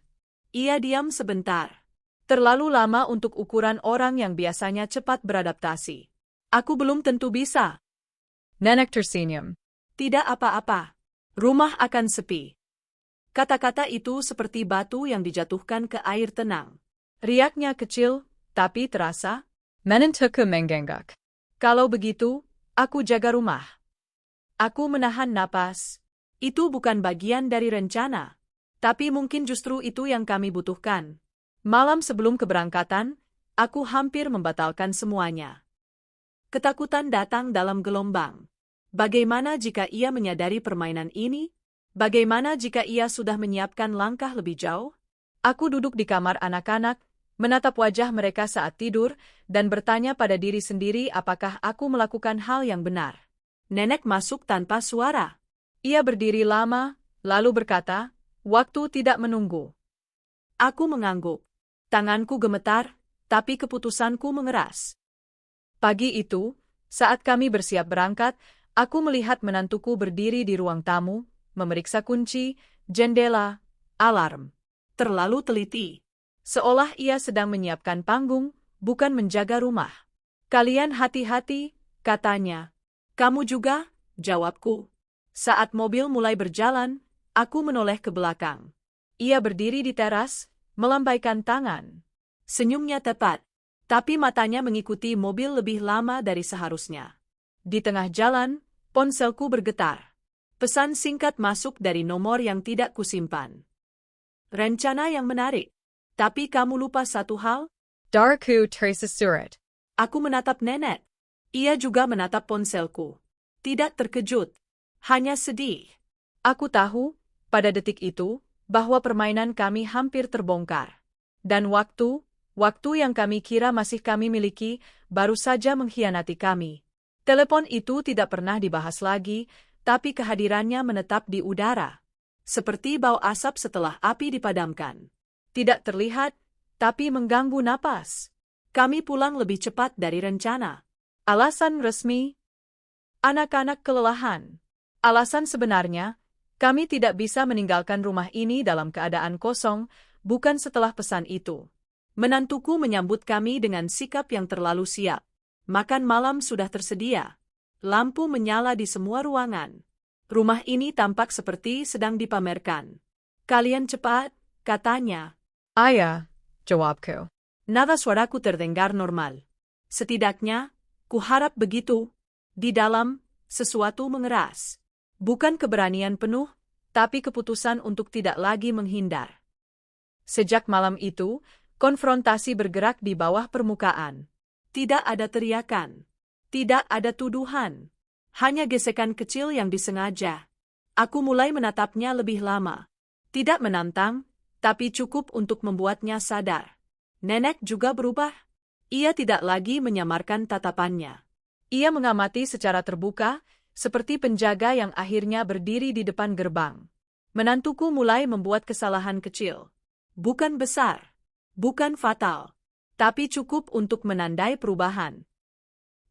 Ia diam sebentar. Terlalu lama untuk ukuran orang yang biasanya cepat beradaptasi. Aku belum tentu bisa. Nenek tersenyum. Tidak apa-apa. Rumah akan sepi. Kata-kata itu seperti batu yang dijatuhkan ke air tenang. Riaknya kecil, tapi terasa. Menentuku menggengak. Kalau begitu, aku jaga rumah. Aku menahan napas. Itu bukan bagian dari rencana. Tapi mungkin justru itu yang kami butuhkan. Malam sebelum keberangkatan, aku hampir membatalkan semuanya. Ketakutan datang dalam gelombang. Bagaimana jika ia menyadari permainan ini? Bagaimana jika ia sudah menyiapkan langkah lebih jauh? Aku duduk di kamar anak-anak, menatap wajah mereka saat tidur, dan bertanya pada diri sendiri apakah aku melakukan hal yang benar. Nenek masuk tanpa suara. Ia berdiri lama, lalu berkata, "Waktu tidak menunggu." Aku mengangguk. Tanganku gemetar, tapi keputusanku mengeras. Pagi itu, saat kami bersiap berangkat, aku melihat menantuku berdiri di ruang tamu, memeriksa kunci, jendela, alarm. Terlalu teliti. Seolah ia sedang menyiapkan panggung, bukan menjaga rumah. "Kalian hati-hati," katanya. "Kamu juga?" jawabku. Saat mobil mulai berjalan, aku menoleh ke belakang. Ia berdiri di teras, melambaikan tangan. Senyumnya tepat, tapi matanya mengikuti mobil lebih lama dari seharusnya. Di tengah jalan, ponselku bergetar. Pesan singkat masuk dari nomor yang tidak kusimpan. "Rencana yang menarik. Tapi kamu lupa satu hal?" Darku tersusurat. Aku menatap nenek. Ia juga menatap ponselku. Tidak terkejut, hanya sedih. Aku tahu, pada detik itu, bahwa permainan kami hampir terbongkar. Dan waktu yang kami kira masih kami miliki, baru saja mengkhianati kami. Telepon itu tidak pernah dibahas lagi, tapi kehadirannya menetap di udara. Seperti bau asap setelah api dipadamkan. Tidak terlihat, tapi mengganggu napas. Kami pulang lebih cepat dari rencana. Alasan resmi, anak-anak kelelahan. Alasan sebenarnya, kami tidak bisa meninggalkan rumah ini dalam keadaan kosong, bukan setelah pesan itu. Menantuku menyambut kami dengan sikap yang terlalu siap. Makan malam sudah tersedia. Lampu menyala di semua ruangan. Rumah ini tampak seperti sedang dipamerkan. "Kalian cepat," katanya. Ayah, jawabku. Nada suaraku terdengar normal. Setidaknya, kuharap begitu. Di dalam, sesuatu mengeras. Bukan keberanian penuh, tapi keputusan untuk tidak lagi menghindar. Sejak malam itu, konfrontasi bergerak di bawah permukaan. Tidak ada teriakan. Tidak ada tuduhan. Hanya gesekan kecil yang disengaja. Aku mulai menatapnya lebih lama. Tidak menantang, tapi cukup untuk membuatnya sadar. Nenek juga berubah. Ia tidak lagi menyamarkan tatapannya. Ia mengamati secara terbuka, seperti penjaga yang akhirnya berdiri di depan gerbang. Menantuku mulai membuat kesalahan kecil. Bukan besar, bukan fatal, tapi cukup untuk menandai perubahan.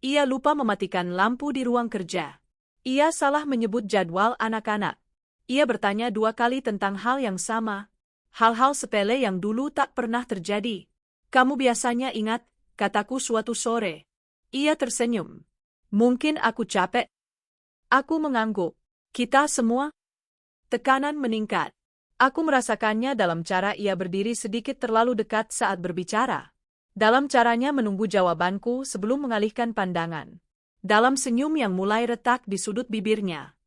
Ia lupa mematikan lampu di ruang kerja. Ia salah menyebut jadwal anak-anak. Ia bertanya 2 kali tentang hal yang sama. Hal-hal sepele yang dulu tak pernah terjadi. "Kamu biasanya ingat," kataku suatu sore. Ia tersenyum. "Mungkin aku capek." Aku mengangguk. "Kita semua?" Tekanan meningkat. Aku merasakannya dalam cara ia berdiri sedikit terlalu dekat saat berbicara. Dalam caranya menunggu jawabanku sebelum mengalihkan pandangan. Dalam senyum yang mulai retak di sudut bibirnya.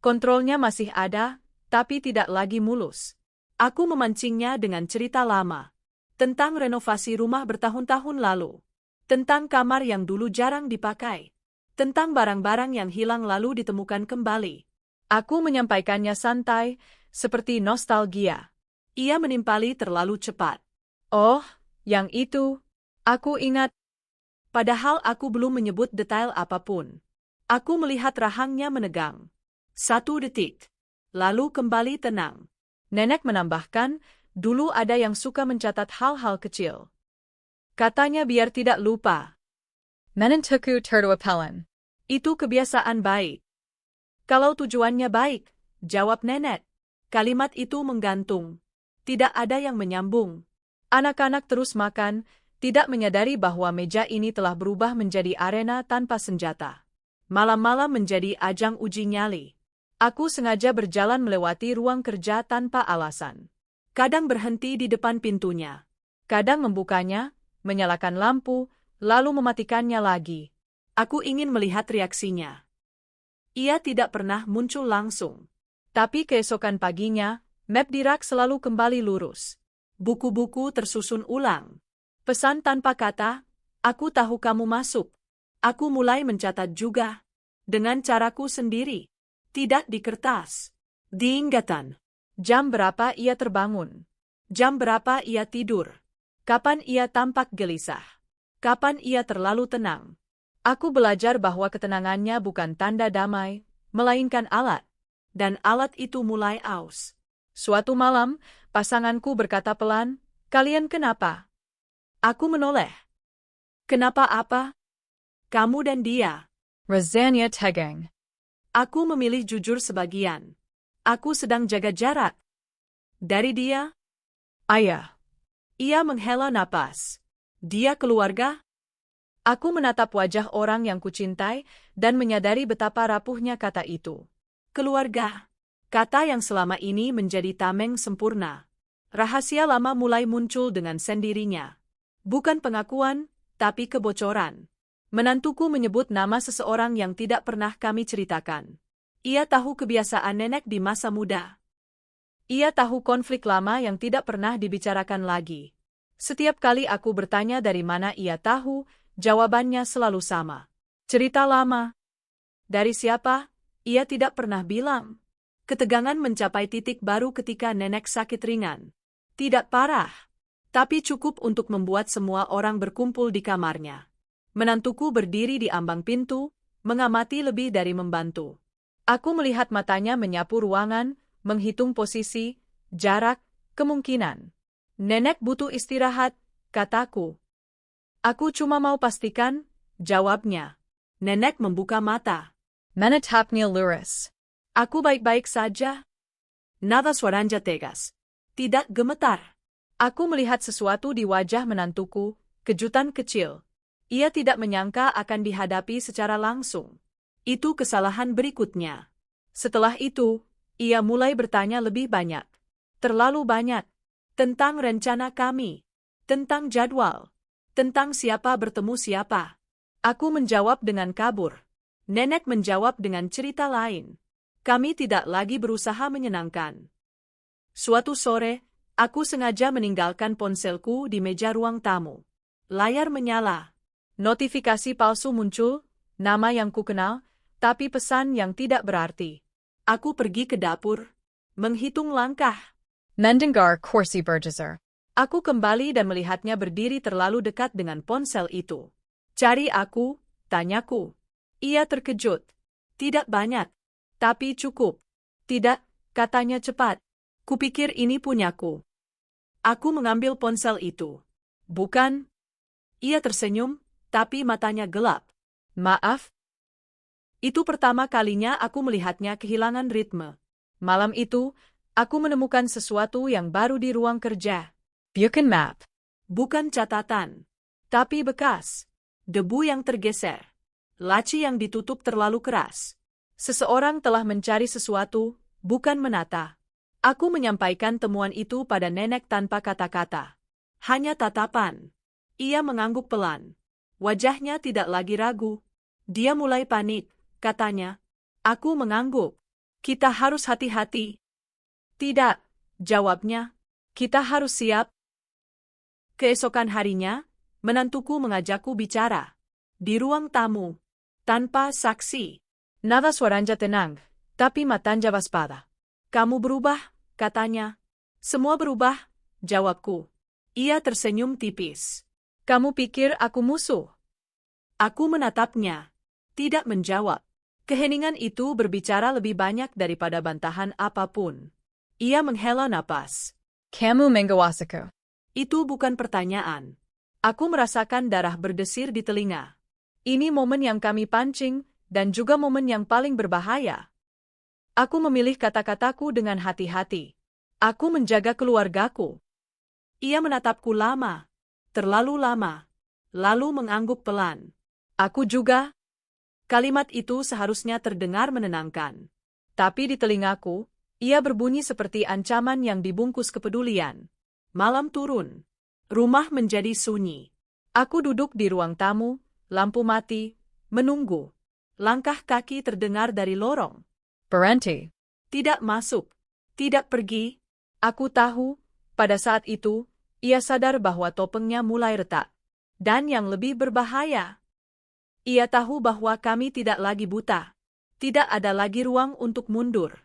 Kontrolnya masih ada, tapi tidak lagi mulus. Aku memancingnya dengan cerita lama. Tentang renovasi rumah bertahun-tahun lalu. Tentang kamar yang dulu jarang dipakai. Tentang barang-barang yang hilang lalu ditemukan kembali. Aku menyampaikannya santai, seperti nostalgia. Ia menimpali terlalu cepat. "Oh, yang itu. Aku ingat." Padahal aku belum menyebut detail apapun. Aku melihat rahangnya menegang. 1 detik. Lalu kembali tenang. Nenek menambahkan, dulu ada yang suka mencatat hal-hal kecil. Katanya biar tidak lupa. Menentuku terduapelan. Itu kebiasaan baik. Kalau tujuannya baik, jawab nenek. Kalimat itu menggantung. Tidak ada yang menyambung. Anak-anak terus makan, tidak menyadari bahwa meja ini telah berubah menjadi arena tanpa senjata. Malam-malam menjadi ajang uji nyali. Aku sengaja berjalan melewati ruang kerja tanpa alasan. Kadang berhenti di depan pintunya. Kadang membukanya, menyalakan lampu, lalu mematikannya lagi. Aku ingin melihat reaksinya. Ia tidak pernah muncul langsung. Tapi keesokan paginya, map di rak selalu kembali lurus. Buku-buku tersusun ulang. Pesan tanpa kata, aku tahu kamu masuk. Aku mulai mencatat juga. Dengan caraku sendiri. Tidak di kertas. Di ingatan. Jam berapa ia terbangun? Jam berapa ia tidur? Kapan ia tampak gelisah? Kapan ia terlalu tenang? Aku belajar bahwa ketenangannya bukan tanda damai, melainkan alat. Dan alat itu mulai aus. Suatu malam, pasanganku berkata pelan, "Kalian kenapa?" Aku menoleh. "Kenapa apa?" "Kamu dan dia." Razania tegang. Aku memilih jujur sebagian. Aku sedang jaga jarak. Dari dia? Ayah. Ia menghela napas. Dia keluarga? Aku menatap wajah orang yang kucintai dan menyadari betapa rapuhnya kata itu. Keluarga. Kata yang selama ini menjadi tameng sempurna. Rahasia lama mulai muncul dengan sendirinya. Bukan pengakuan, tapi kebocoran. Menantuku menyebut nama seseorang yang tidak pernah kami ceritakan. Ia tahu kebiasaan nenek di masa muda. Ia tahu konflik lama yang tidak pernah dibicarakan lagi. Setiap kali aku bertanya dari mana ia tahu, jawabannya selalu sama. Cerita lama. Dari siapa? Ia tidak pernah bilang. Ketegangan mencapai titik baru ketika nenek sakit ringan. Tidak parah, tapi cukup untuk membuat semua orang berkumpul di kamarnya. Menantuku berdiri di ambang pintu, mengamati lebih dari membantu. Aku melihat matanya menyapu ruangan, menghitung posisi, jarak, kemungkinan. Nenek butuh istirahat, kataku. Aku cuma mau pastikan, jawabnya. Nenek membuka mata. Menatapnya lurus. Aku baik-baik saja. Nada suaranya tegas. Tidak gemetar. Aku melihat sesuatu di wajah menantuku, kejutan kecil. Ia tidak menyangka akan dihadapi secara langsung. Itu kesalahan berikutnya. Setelah itu, ia mulai bertanya lebih banyak. Terlalu banyak. Tentang rencana kami. Tentang jadwal. Tentang siapa bertemu siapa. Aku menjawab dengan kabur. Nenek menjawab dengan cerita lain. Kami tidak lagi berusaha menyenangkan. Suatu sore, aku sengaja meninggalkan ponselku di meja ruang tamu. Layar menyala. Notifikasi palsu muncul, nama yang kukenal, tapi pesan yang tidak berarti. Aku pergi ke dapur, menghitung langkah. Mendengar kursi bergeser. Aku kembali dan melihatnya berdiri terlalu dekat dengan ponsel itu. Cari aku, tanyaku. Ia terkejut. Tidak banyak, tapi cukup. Tidak, katanya cepat. Kupikir ini punyaku. Aku mengambil ponsel itu. Bukan. Ia tersenyum, tapi matanya gelap. Maaf. Itu pertama kalinya aku melihatnya kehilangan ritme. Malam itu, aku menemukan sesuatu yang baru di ruang kerja. Bukan map. Bukan catatan, tapi bekas. Debu yang tergeser. Laci yang ditutup terlalu keras. Seseorang telah mencari sesuatu, bukan menata. Aku menyampaikan temuan itu pada nenek tanpa kata-kata. Hanya tatapan. Ia mengangguk pelan. Wajahnya tidak lagi ragu. Dia mulai panik, katanya. Aku mengangguk. Kita harus hati-hati. Tidak, jawabnya. Kita harus siap. Keesokan harinya, menantuku mengajakku bicara. Di ruang tamu. Tanpa saksi. Nada suaranya tenang, tapi matanya waspada. Kamu berubah, katanya. Semua berubah, jawabku. Ia tersenyum tipis. Kamu pikir aku musuh? Aku menatapnya. Tidak menjawab. Keheningan itu berbicara lebih banyak daripada bantahan apapun. Ia menghela napas. Kamu mengawasiku. Itu bukan pertanyaan. Aku merasakan darah berdesir di telinga. Ini momen yang kami pancing, dan juga momen yang paling berbahaya. Aku memilih kata-kataku dengan hati-hati. Aku menjaga keluargaku. Ia menatapku lama. Terlalu lama. Lalu mengangguk pelan. Aku juga. Kalimat itu seharusnya terdengar menenangkan. Tapi di telingaku, ia berbunyi seperti ancaman yang dibungkus kepedulian. Malam turun. Rumah menjadi sunyi. Aku duduk di ruang tamu, lampu mati, menunggu. Langkah kaki terdengar dari lorong. Berhenti. Tidak masuk. Tidak pergi. Aku tahu, pada saat itu, ia sadar bahwa topengnya mulai retak. Dan yang lebih berbahaya, ia tahu bahwa kami tidak lagi buta. Tidak ada lagi ruang untuk mundur.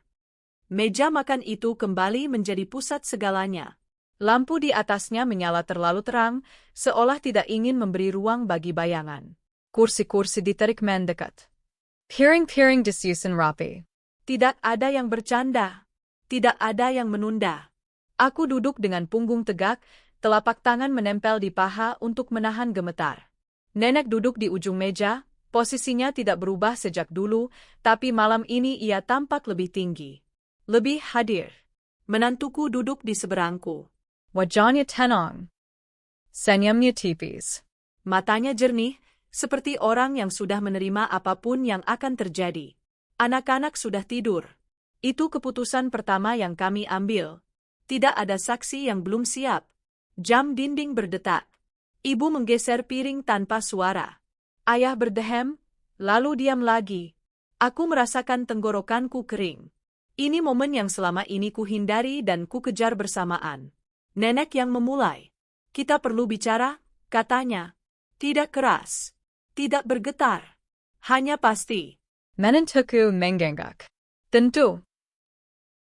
Meja makan itu kembali menjadi pusat segalanya. Lampu di atasnya menyala terlalu terang, seolah tidak ingin memberi ruang bagi bayangan. Kursi-kursi ditarik mendekat. Piring-piring disusun rapi. Tidak ada yang bercanda. Tidak ada yang menunda. Aku duduk dengan punggung tegak, telapak tangan menempel di paha untuk menahan gemetar. Nenek duduk di ujung meja, posisinya tidak berubah sejak dulu, tapi malam ini ia tampak lebih tinggi. Lebih hadir. Menantuku duduk di seberangku. Wajahnya tenang. Senyumnya tipis. Matanya jernih, seperti orang yang sudah menerima apapun yang akan terjadi. Anak-anak sudah tidur. Itu keputusan pertama yang kami ambil. Tidak ada saksi yang belum siap. Jam dinding berdetak. Ibu menggeser piring tanpa suara. Ayah berdehem, lalu diam lagi. Aku merasakan tenggorokanku kering. Ini momen yang selama ini ku hindari dan ku kejar bersamaan. Nenek yang memulai. Kita perlu bicara, katanya. Tidak keras. Tidak bergetar. Hanya pasti. Menentuku menggengak. Tentu.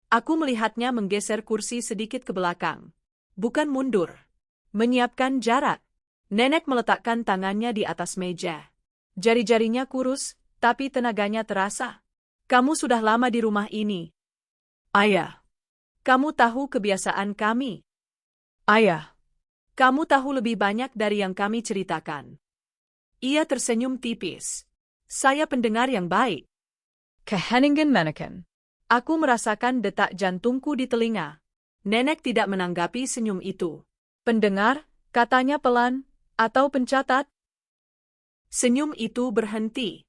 Aku melihatnya menggeser kursi sedikit ke belakang. Bukan mundur. Menyiapkan jarak. Nenek meletakkan tangannya di atas meja. Jari-jarinya kurus, tapi tenaganya terasa. Kamu sudah lama di rumah ini. Ayah. Kamu tahu kebiasaan kami. Ayah. Kamu tahu lebih banyak dari yang kami ceritakan. Ia tersenyum tipis. Saya pendengar yang baik. Keheningan menekan. Aku merasakan detak jantungku di telinga. Nenek tidak menanggapi senyum itu. Pendengar, katanya pelan, atau pencatat? Senyum itu berhenti.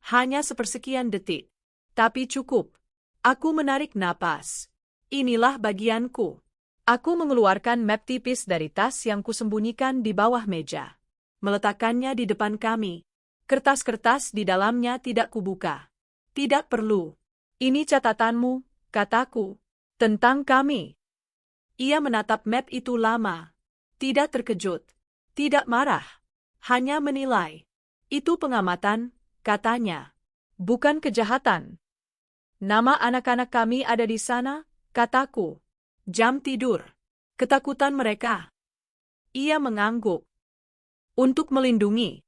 Hanya sepersekian detik. Tapi cukup. Aku menarik napas. Inilah bagianku. Aku mengeluarkan map tipis dari tas yang kusembunyikan di bawah meja. Meletakkannya di depan kami. Kertas-kertas di dalamnya tidak kubuka. Tidak perlu. Ini catatanmu, kataku. Tentang kami. Ia menatap map itu lama. Tidak terkejut. Tidak marah. Hanya menilai. Itu pengamatan, katanya. Bukan kejahatan. Nama anak-anak kami ada di sana, kataku. Jam tidur. Ketakutan mereka. Ia mengangguk. Untuk melindungi.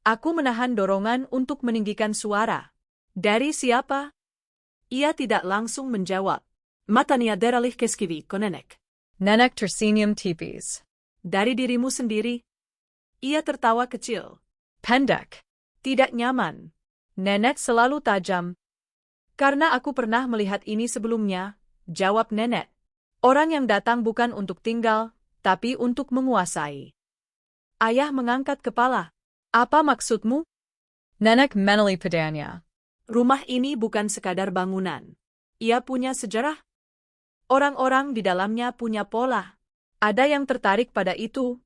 Aku menahan dorongan untuk meninggikan suara. Dari siapa? Ia tidak langsung menjawab. Matanya deralih keskivi konenek. Nenek tersenyum tipis. Dari dirimu sendiri. Ia tertawa kecil. Pendek. Tidak nyaman. Nenek selalu tajam. Karena aku pernah melihat ini sebelumnya, jawab nenek. Orang yang datang bukan untuk tinggal, tapi untuk menguasai. Ayah mengangkat kepala. Apa maksudmu? Nenek meneli padanya. Rumah ini bukan sekadar bangunan. Ia punya sejarah. Orang-orang di dalamnya punya pola. Ada yang tertarik pada itu.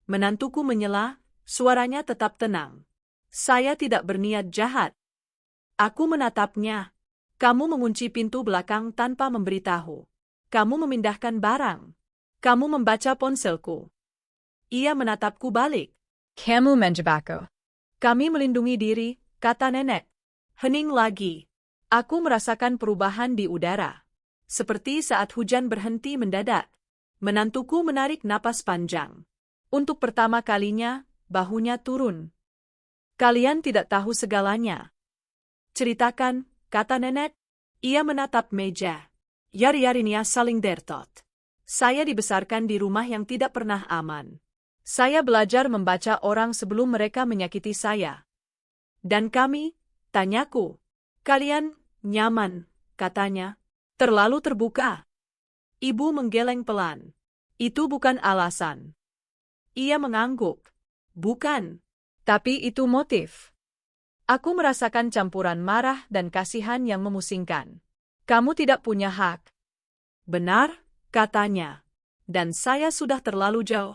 Menantuku menyela, suaranya tetap tenang. Saya tidak berniat jahat. Aku menatapnya. Kamu mengunci pintu belakang tanpa memberitahu. Kamu memindahkan barang. Kamu membaca ponselku. Ia menatapku balik. Kamu menjebakku. Kami melindungi diri, kata nenek. Hening lagi. Aku merasakan perubahan di udara. Seperti saat hujan berhenti mendadak. Menantuku menarik napas panjang. Untuk pertama kalinya, bahunya turun. Kalian tidak tahu segalanya. Ceritakan, kata nenek. Ia menatap meja. Yari-yarinya saling dertot. Saya dibesarkan di rumah yang tidak pernah aman. Saya belajar membaca orang sebelum mereka menyakiti saya. Dan kami, tanyaku. Kalian nyaman, katanya. Terlalu terbuka. Ibu menggeleng pelan. Itu bukan alasan. Ia mengangguk. Bukan. Tapi itu motif. Aku merasakan campuran marah dan kasihan yang memusingkan. Kamu tidak punya hak. Benar, katanya. Dan saya sudah terlalu jauh.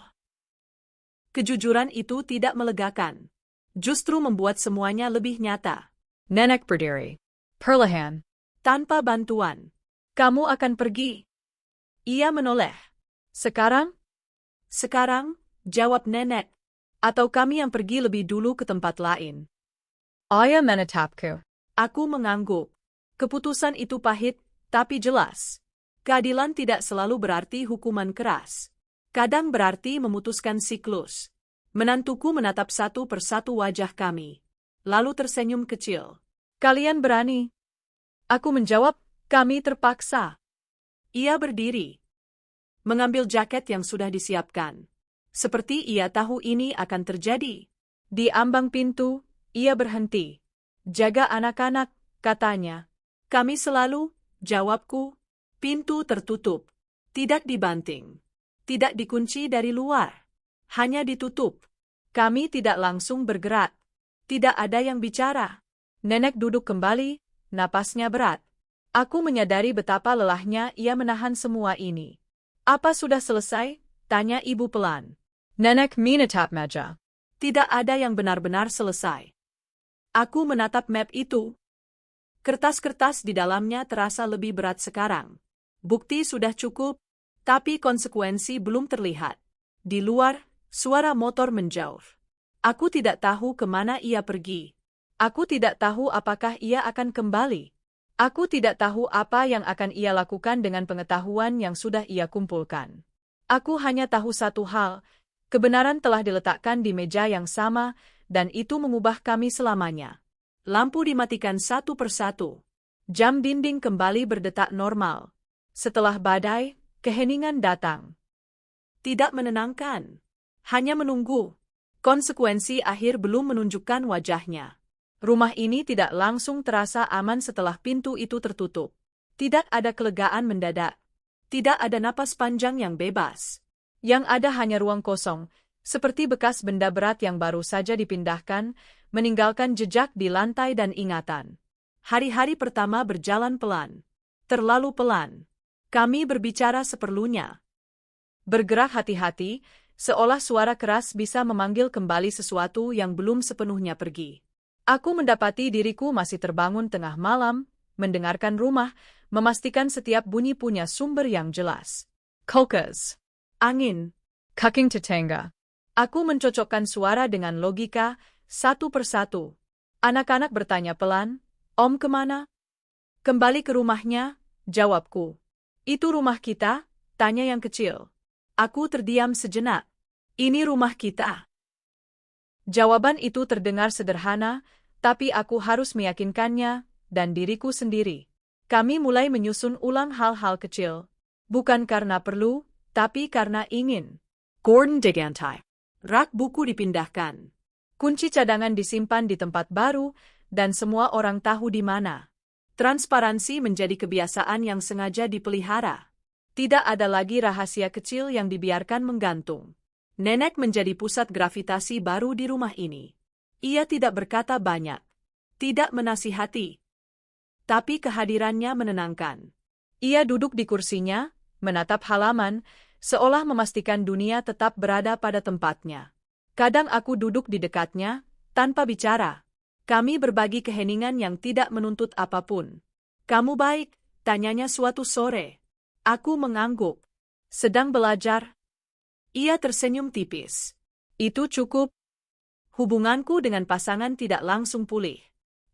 Kejujuran itu tidak melegakan. Justru membuat semuanya lebih nyata. Nenek berdiri. Perlahan. Tanpa bantuan. Kamu akan pergi. Ia menoleh. Sekarang? Sekarang, jawab nenek. Atau kami yang pergi lebih dulu ke tempat lain. Ayah menatapku. Aku mengangguk. Keputusan itu pahit, tapi jelas. Keadilan tidak selalu berarti hukuman keras. Kadang berarti memutuskan siklus. Menantuku menatap satu persatu wajah kami. Lalu tersenyum kecil. Kalian berani? Aku menjawab, kami terpaksa. Ia berdiri. Mengambil jaket yang sudah disiapkan. Seperti ia tahu ini akan terjadi. Di ambang pintu, ia berhenti. Jaga anak-anak, katanya. Kami selalu, jawabku. Pintu tertutup. Tidak dibanting. Tidak dikunci dari luar. Hanya ditutup. Kami tidak langsung bergerak. Tidak ada yang bicara. Nenek duduk kembali, napasnya berat. Aku menyadari betapa lelahnya ia menahan semua ini. Apa sudah selesai? Tanya ibu pelan. Nenek menatap meja. Tidak ada yang benar-benar selesai. Aku menatap map itu. Kertas-kertas di dalamnya terasa lebih berat sekarang. Bukti sudah cukup, tapi konsekuensi belum terlihat. Di luar, suara motor menjauh. Aku tidak tahu kemana ia pergi. Aku tidak tahu apakah ia akan kembali. Aku tidak tahu apa yang akan ia lakukan dengan pengetahuan yang sudah ia kumpulkan. Aku hanya tahu satu hal, kebenaran telah diletakkan di meja yang sama, dan itu mengubah kami selamanya. Lampu dimatikan satu persatu. Jam dinding kembali berdetak normal. Setelah badai, keheningan datang. Tidak menenangkan. Hanya menunggu. Konsekuensi akhir belum menunjukkan wajahnya. Rumah ini tidak langsung terasa aman setelah pintu itu tertutup. Tidak ada kelegaan mendadak. Tidak ada napas panjang yang bebas. Yang ada hanya ruang kosong, seperti bekas benda berat yang baru saja dipindahkan, meninggalkan jejak di lantai dan ingatan. Hari-hari pertama berjalan pelan. Terlalu pelan. Kami berbicara seperlunya. Bergerak hati-hati, seolah suara keras bisa memanggil kembali sesuatu yang belum sepenuhnya pergi. Aku mendapati diriku masih terbangun tengah malam, mendengarkan rumah, memastikan setiap bunyi punya sumber yang jelas. Kulkas. Angin. Kucing tetangga. Aku mencocokkan suara dengan logika, satu persatu. Anak-anak bertanya pelan, Om kemana? Kembali ke rumahnya, jawabku. Itu rumah kita? Tanya yang kecil. Aku terdiam sejenak. Ini rumah kita. Jawaban itu terdengar sederhana, tapi aku harus meyakinkannya, dan diriku sendiri. Kami mulai menyusun ulang hal-hal kecil. Bukan karena perlu, tapi karena ingin. Gordon diganti. Rak buku dipindahkan. Kunci cadangan disimpan di tempat baru, dan semua orang tahu di mana. Transparansi menjadi kebiasaan yang sengaja dipelihara. Tidak ada lagi rahasia kecil yang dibiarkan menggantung. Nenek menjadi pusat gravitasi baru di rumah ini. Ia tidak berkata banyak. Tidak menasihati. Tapi kehadirannya menenangkan. Ia duduk di kursinya, menatap halaman, seolah memastikan dunia tetap berada pada tempatnya. Kadang aku duduk di dekatnya, tanpa bicara. Kami berbagi keheningan yang tidak menuntut apapun. Kamu baik? Tanyanya suatu sore. Aku mengangguk. Sedang belajar? Ia tersenyum tipis. Itu cukup. Hubunganku dengan pasangan tidak langsung pulih.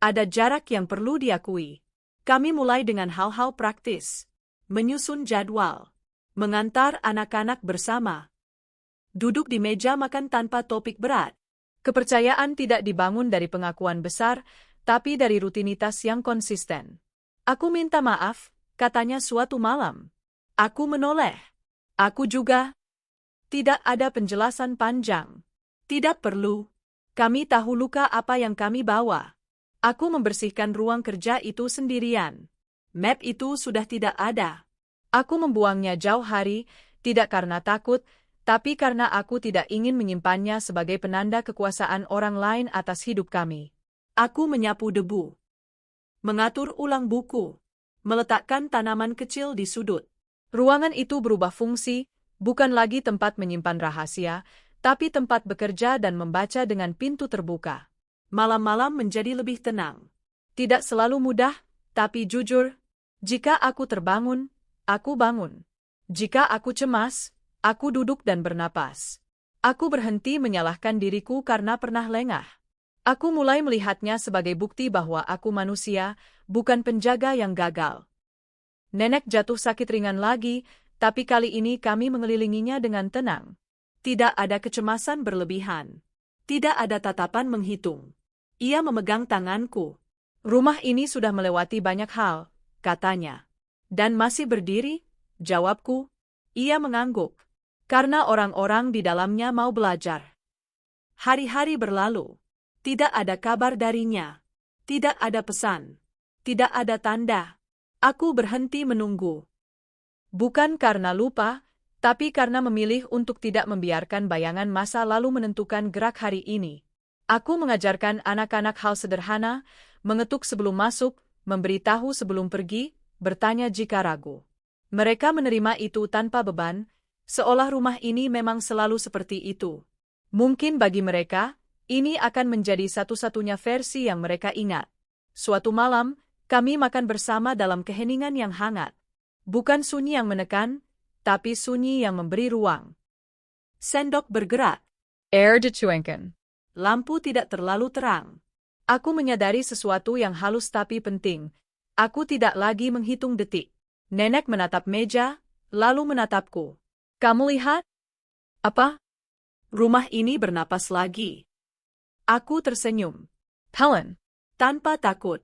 Ada jarak yang perlu diakui. Kami mulai dengan hal-hal praktis. Menyusun jadwal. Mengantar anak-anak bersama. Duduk di meja makan tanpa topik berat. Kepercayaan tidak dibangun dari pengakuan besar, tapi dari rutinitas yang konsisten. Aku minta maaf, katanya suatu malam. Aku menoleh. Aku juga. Tidak ada penjelasan panjang. Tidak perlu. Kami tahu luka apa yang kami bawa. Aku membersihkan ruang kerja itu sendirian. Map itu sudah tidak ada. Aku membuangnya jauh hari, tidak karena takut, tapi karena aku tidak ingin menyimpannya sebagai penanda kekuasaan orang lain atas hidup kami. Aku menyapu debu. Mengatur ulang buku. Meletakkan tanaman kecil di sudut. Ruangan itu berubah fungsi, bukan lagi tempat menyimpan rahasia, tapi tempat bekerja dan membaca dengan pintu terbuka. Malam-malam menjadi lebih tenang. Tidak selalu mudah, tapi jujur. Jika aku terbangun, aku bangun. Jika aku cemas, aku duduk dan bernapas. Aku berhenti menyalahkan diriku karena pernah lengah. Aku mulai melihatnya sebagai bukti bahwa aku manusia, bukan penjaga yang gagal. Nenek jatuh sakit ringan lagi, tapi kali ini kami mengelilinginya dengan tenang. Tidak ada kecemasan berlebihan. Tidak ada tatapan menghitung. Ia memegang tanganku. Rumah ini sudah melewati banyak hal, katanya. Dan masih berdiri? Jawabku. Ia mengangguk. Karena orang-orang di dalamnya mau belajar. Hari-hari berlalu. Tidak ada kabar darinya. Tidak ada pesan. Tidak ada tanda. Aku berhenti menunggu. Bukan karena lupa, tapi karena memilih untuk tidak membiarkan bayangan masa lalu menentukan gerak hari ini. Aku mengajarkan anak-anak hal sederhana, mengetuk sebelum masuk, memberitahu sebelum pergi, bertanya jika ragu. Mereka menerima itu tanpa beban, seolah rumah ini memang selalu seperti itu. Mungkin bagi mereka, ini akan menjadi satu-satunya versi yang mereka ingat. Suatu malam, kami makan bersama dalam keheningan yang hangat. Bukan sunyi yang menekan, tapi sunyi yang memberi ruang. Sendok bergerak. Air dicuengkan. Lampu tidak terlalu terang. Aku menyadari sesuatu yang halus tapi penting. Aku tidak lagi menghitung detik. Nenek menatap meja, lalu menatapku. Kamu lihat? Apa? Rumah ini bernapas lagi. Aku tersenyum. Helen. Tanpa takut.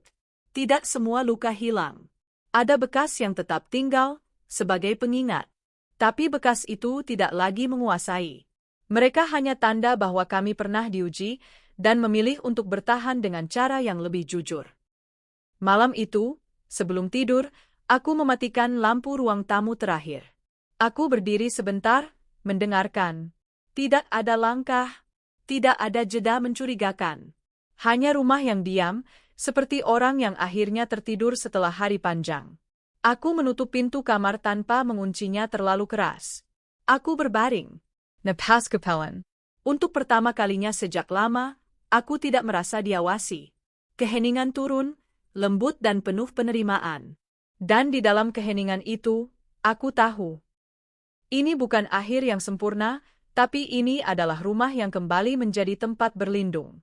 Tidak semua luka hilang. Ada bekas yang tetap tinggal, sebagai pengingat. Tapi bekas itu tidak lagi menguasai. Mereka hanya tanda bahwa kami pernah diuji, dan memilih untuk bertahan dengan cara yang lebih jujur. Malam itu, sebelum tidur, aku mematikan lampu ruang tamu terakhir. Aku berdiri sebentar, mendengarkan. Tidak ada langkah. Tidak ada jeda mencurigakan. Hanya rumah yang diam, seperti orang yang akhirnya tertidur setelah hari panjang. Aku menutup pintu kamar tanpa menguncinya terlalu keras. Aku berbaring. Napaskapelen. Untuk pertama kalinya sejak lama, aku tidak merasa diawasi. Keheningan turun, lembut dan penuh penerimaan. Dan di dalam keheningan itu, aku tahu. Ini bukan akhir yang sempurna, tapi ini adalah rumah yang kembali menjadi tempat berlindung.